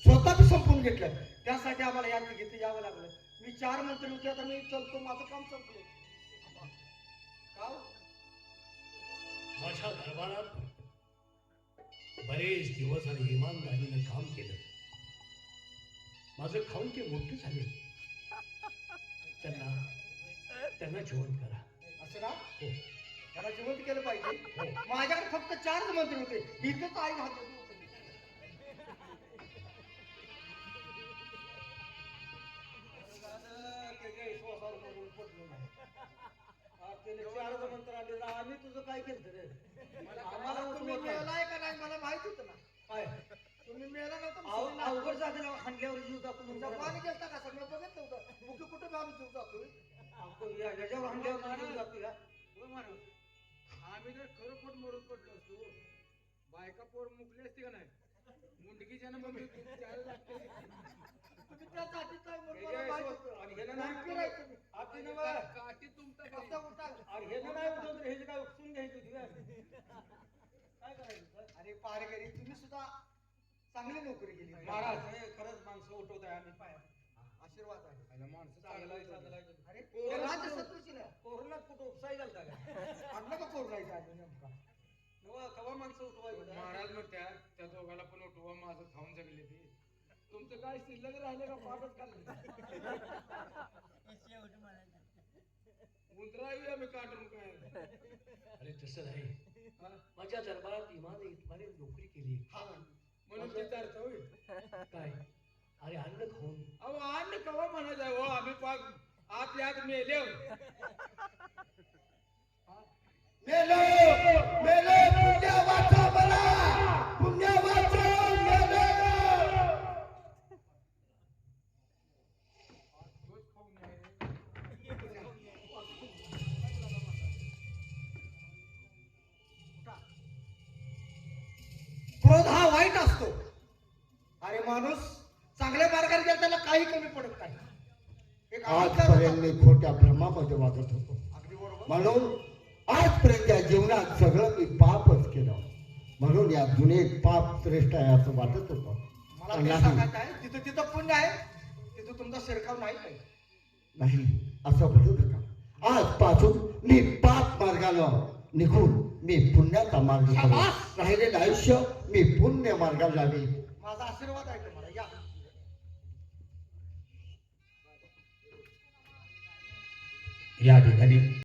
स्वतः बी संपून घेतलं. त्यासाठी आम्हाला या तिघीत यावं लागलं. मी 4 मंत्र होते, आता मी चलतो, माझं काम संपलं. का हो? माझ्या दरबारात बरेच दिवस आणि इमानदारीने काम केलं. माझं खाऊन ते मोठे झाले. त्यांना जेवण करा. असं ना हो. त्याला जिवंत केलं पाहिजे. हो. माझ्याकडे फक्त 4च मंत्र होते. इथंच आई घालतो. त्याच्या विश्वासावर मरून पडलो नाही. त्याने 4 मंत्र आले ना. आम्ही तुझं काय केलं रे. आम्हाला तुम्ही मेलाय का नाही मला माहित होतं ना. काय तुम्ही मेला नव्हतं. अवघड जाते ना. हांडल्यावर जीव जातो म्हणून पाणी गेलता का सगळं बघितलं होतं. मुख्य कुठं आम्ही जीव जातोय. ह्याच्यावर हांडल्यावर जीव जातो या. होय महाराज. आम्ही जर खरोखर मरून पडलो असतो बायका पोर मुकली असती का नाही. मुंडकीच्या मग द्यायला लागते. तुम्ही त्यासाठी काय म्हणून मला माहित होतं. आणि ह्यानं नाही मुलगी नाही तुम्ही. आपली नवा काठी तुमचा आता उठा. आणि ह्यानं नाही उठवलं तर ह्याची काय उपसून घ्यायची होती का? काय करायचं. अरे पारकरी तुम्ही सुद्धा चांगली नोकरी केली. महाराज हे खरंच माणसं उठवत आहे. आम्ही पाय आशीर्वाद आहे. पहिला माणसं चांगला आहे, चांगला आहे. अरे कोरोना- राजसत्वशील आहे. कोरोनात कुठं उपसाई घालता का आपलं का कोरडायचं आहे नेमका. नवा कवा माणसं उठवायचं महाराज म्हणत्या त्या दोघाला पण उठवा माझं खाऊन जगले ते. तुमचं काय शिल्लक राहिले का पाठच खाल्लं. उंदरावी आम्ही काढून काय. अरे तसं नाही. माझ्या दरबारात इमाने नोकरी केली. म्हणून ते अर्थ होईल. काय अरे अन्न खाऊन अहो अन्न कवा म्हणायचं हो. आम्ही पाक आत मेले. मेलो मेलो पुण्य वाचा मला पुण्य वाचा मेलो रोज खाऊन आहे. क्रोध हा वाईट असतो अरे माणूस चांगल्या मार्गाने गेला त्याला काही कमी पडत नाही एक अहंकार आजपर्यंत होता. मी खोट्या भ्रमामध्ये वागत होतो अगदी बरोबर म्हणून आजपर्यंत या जीवनात सगळं मी पापच केलं म्हणून या दुनियेत पाप श्रेष्ठ आहे असं वाटत होतं मला पण ते नाही. सांगायचं आहे तिथं तिथं पुण्य आहे तिथं तुमचा शिरकाव नाही पाहिजे नाही असं म्हणू नका आजपासून मी पाप मार्गाला निघून मी पुण्याचा मार्ग करेन. शाबास! राहिलेलं आयुष्य मी पुण्य मार्गाला लावेन माझा आशीर्वाद आहे तुम्हाला या या ठिकाणी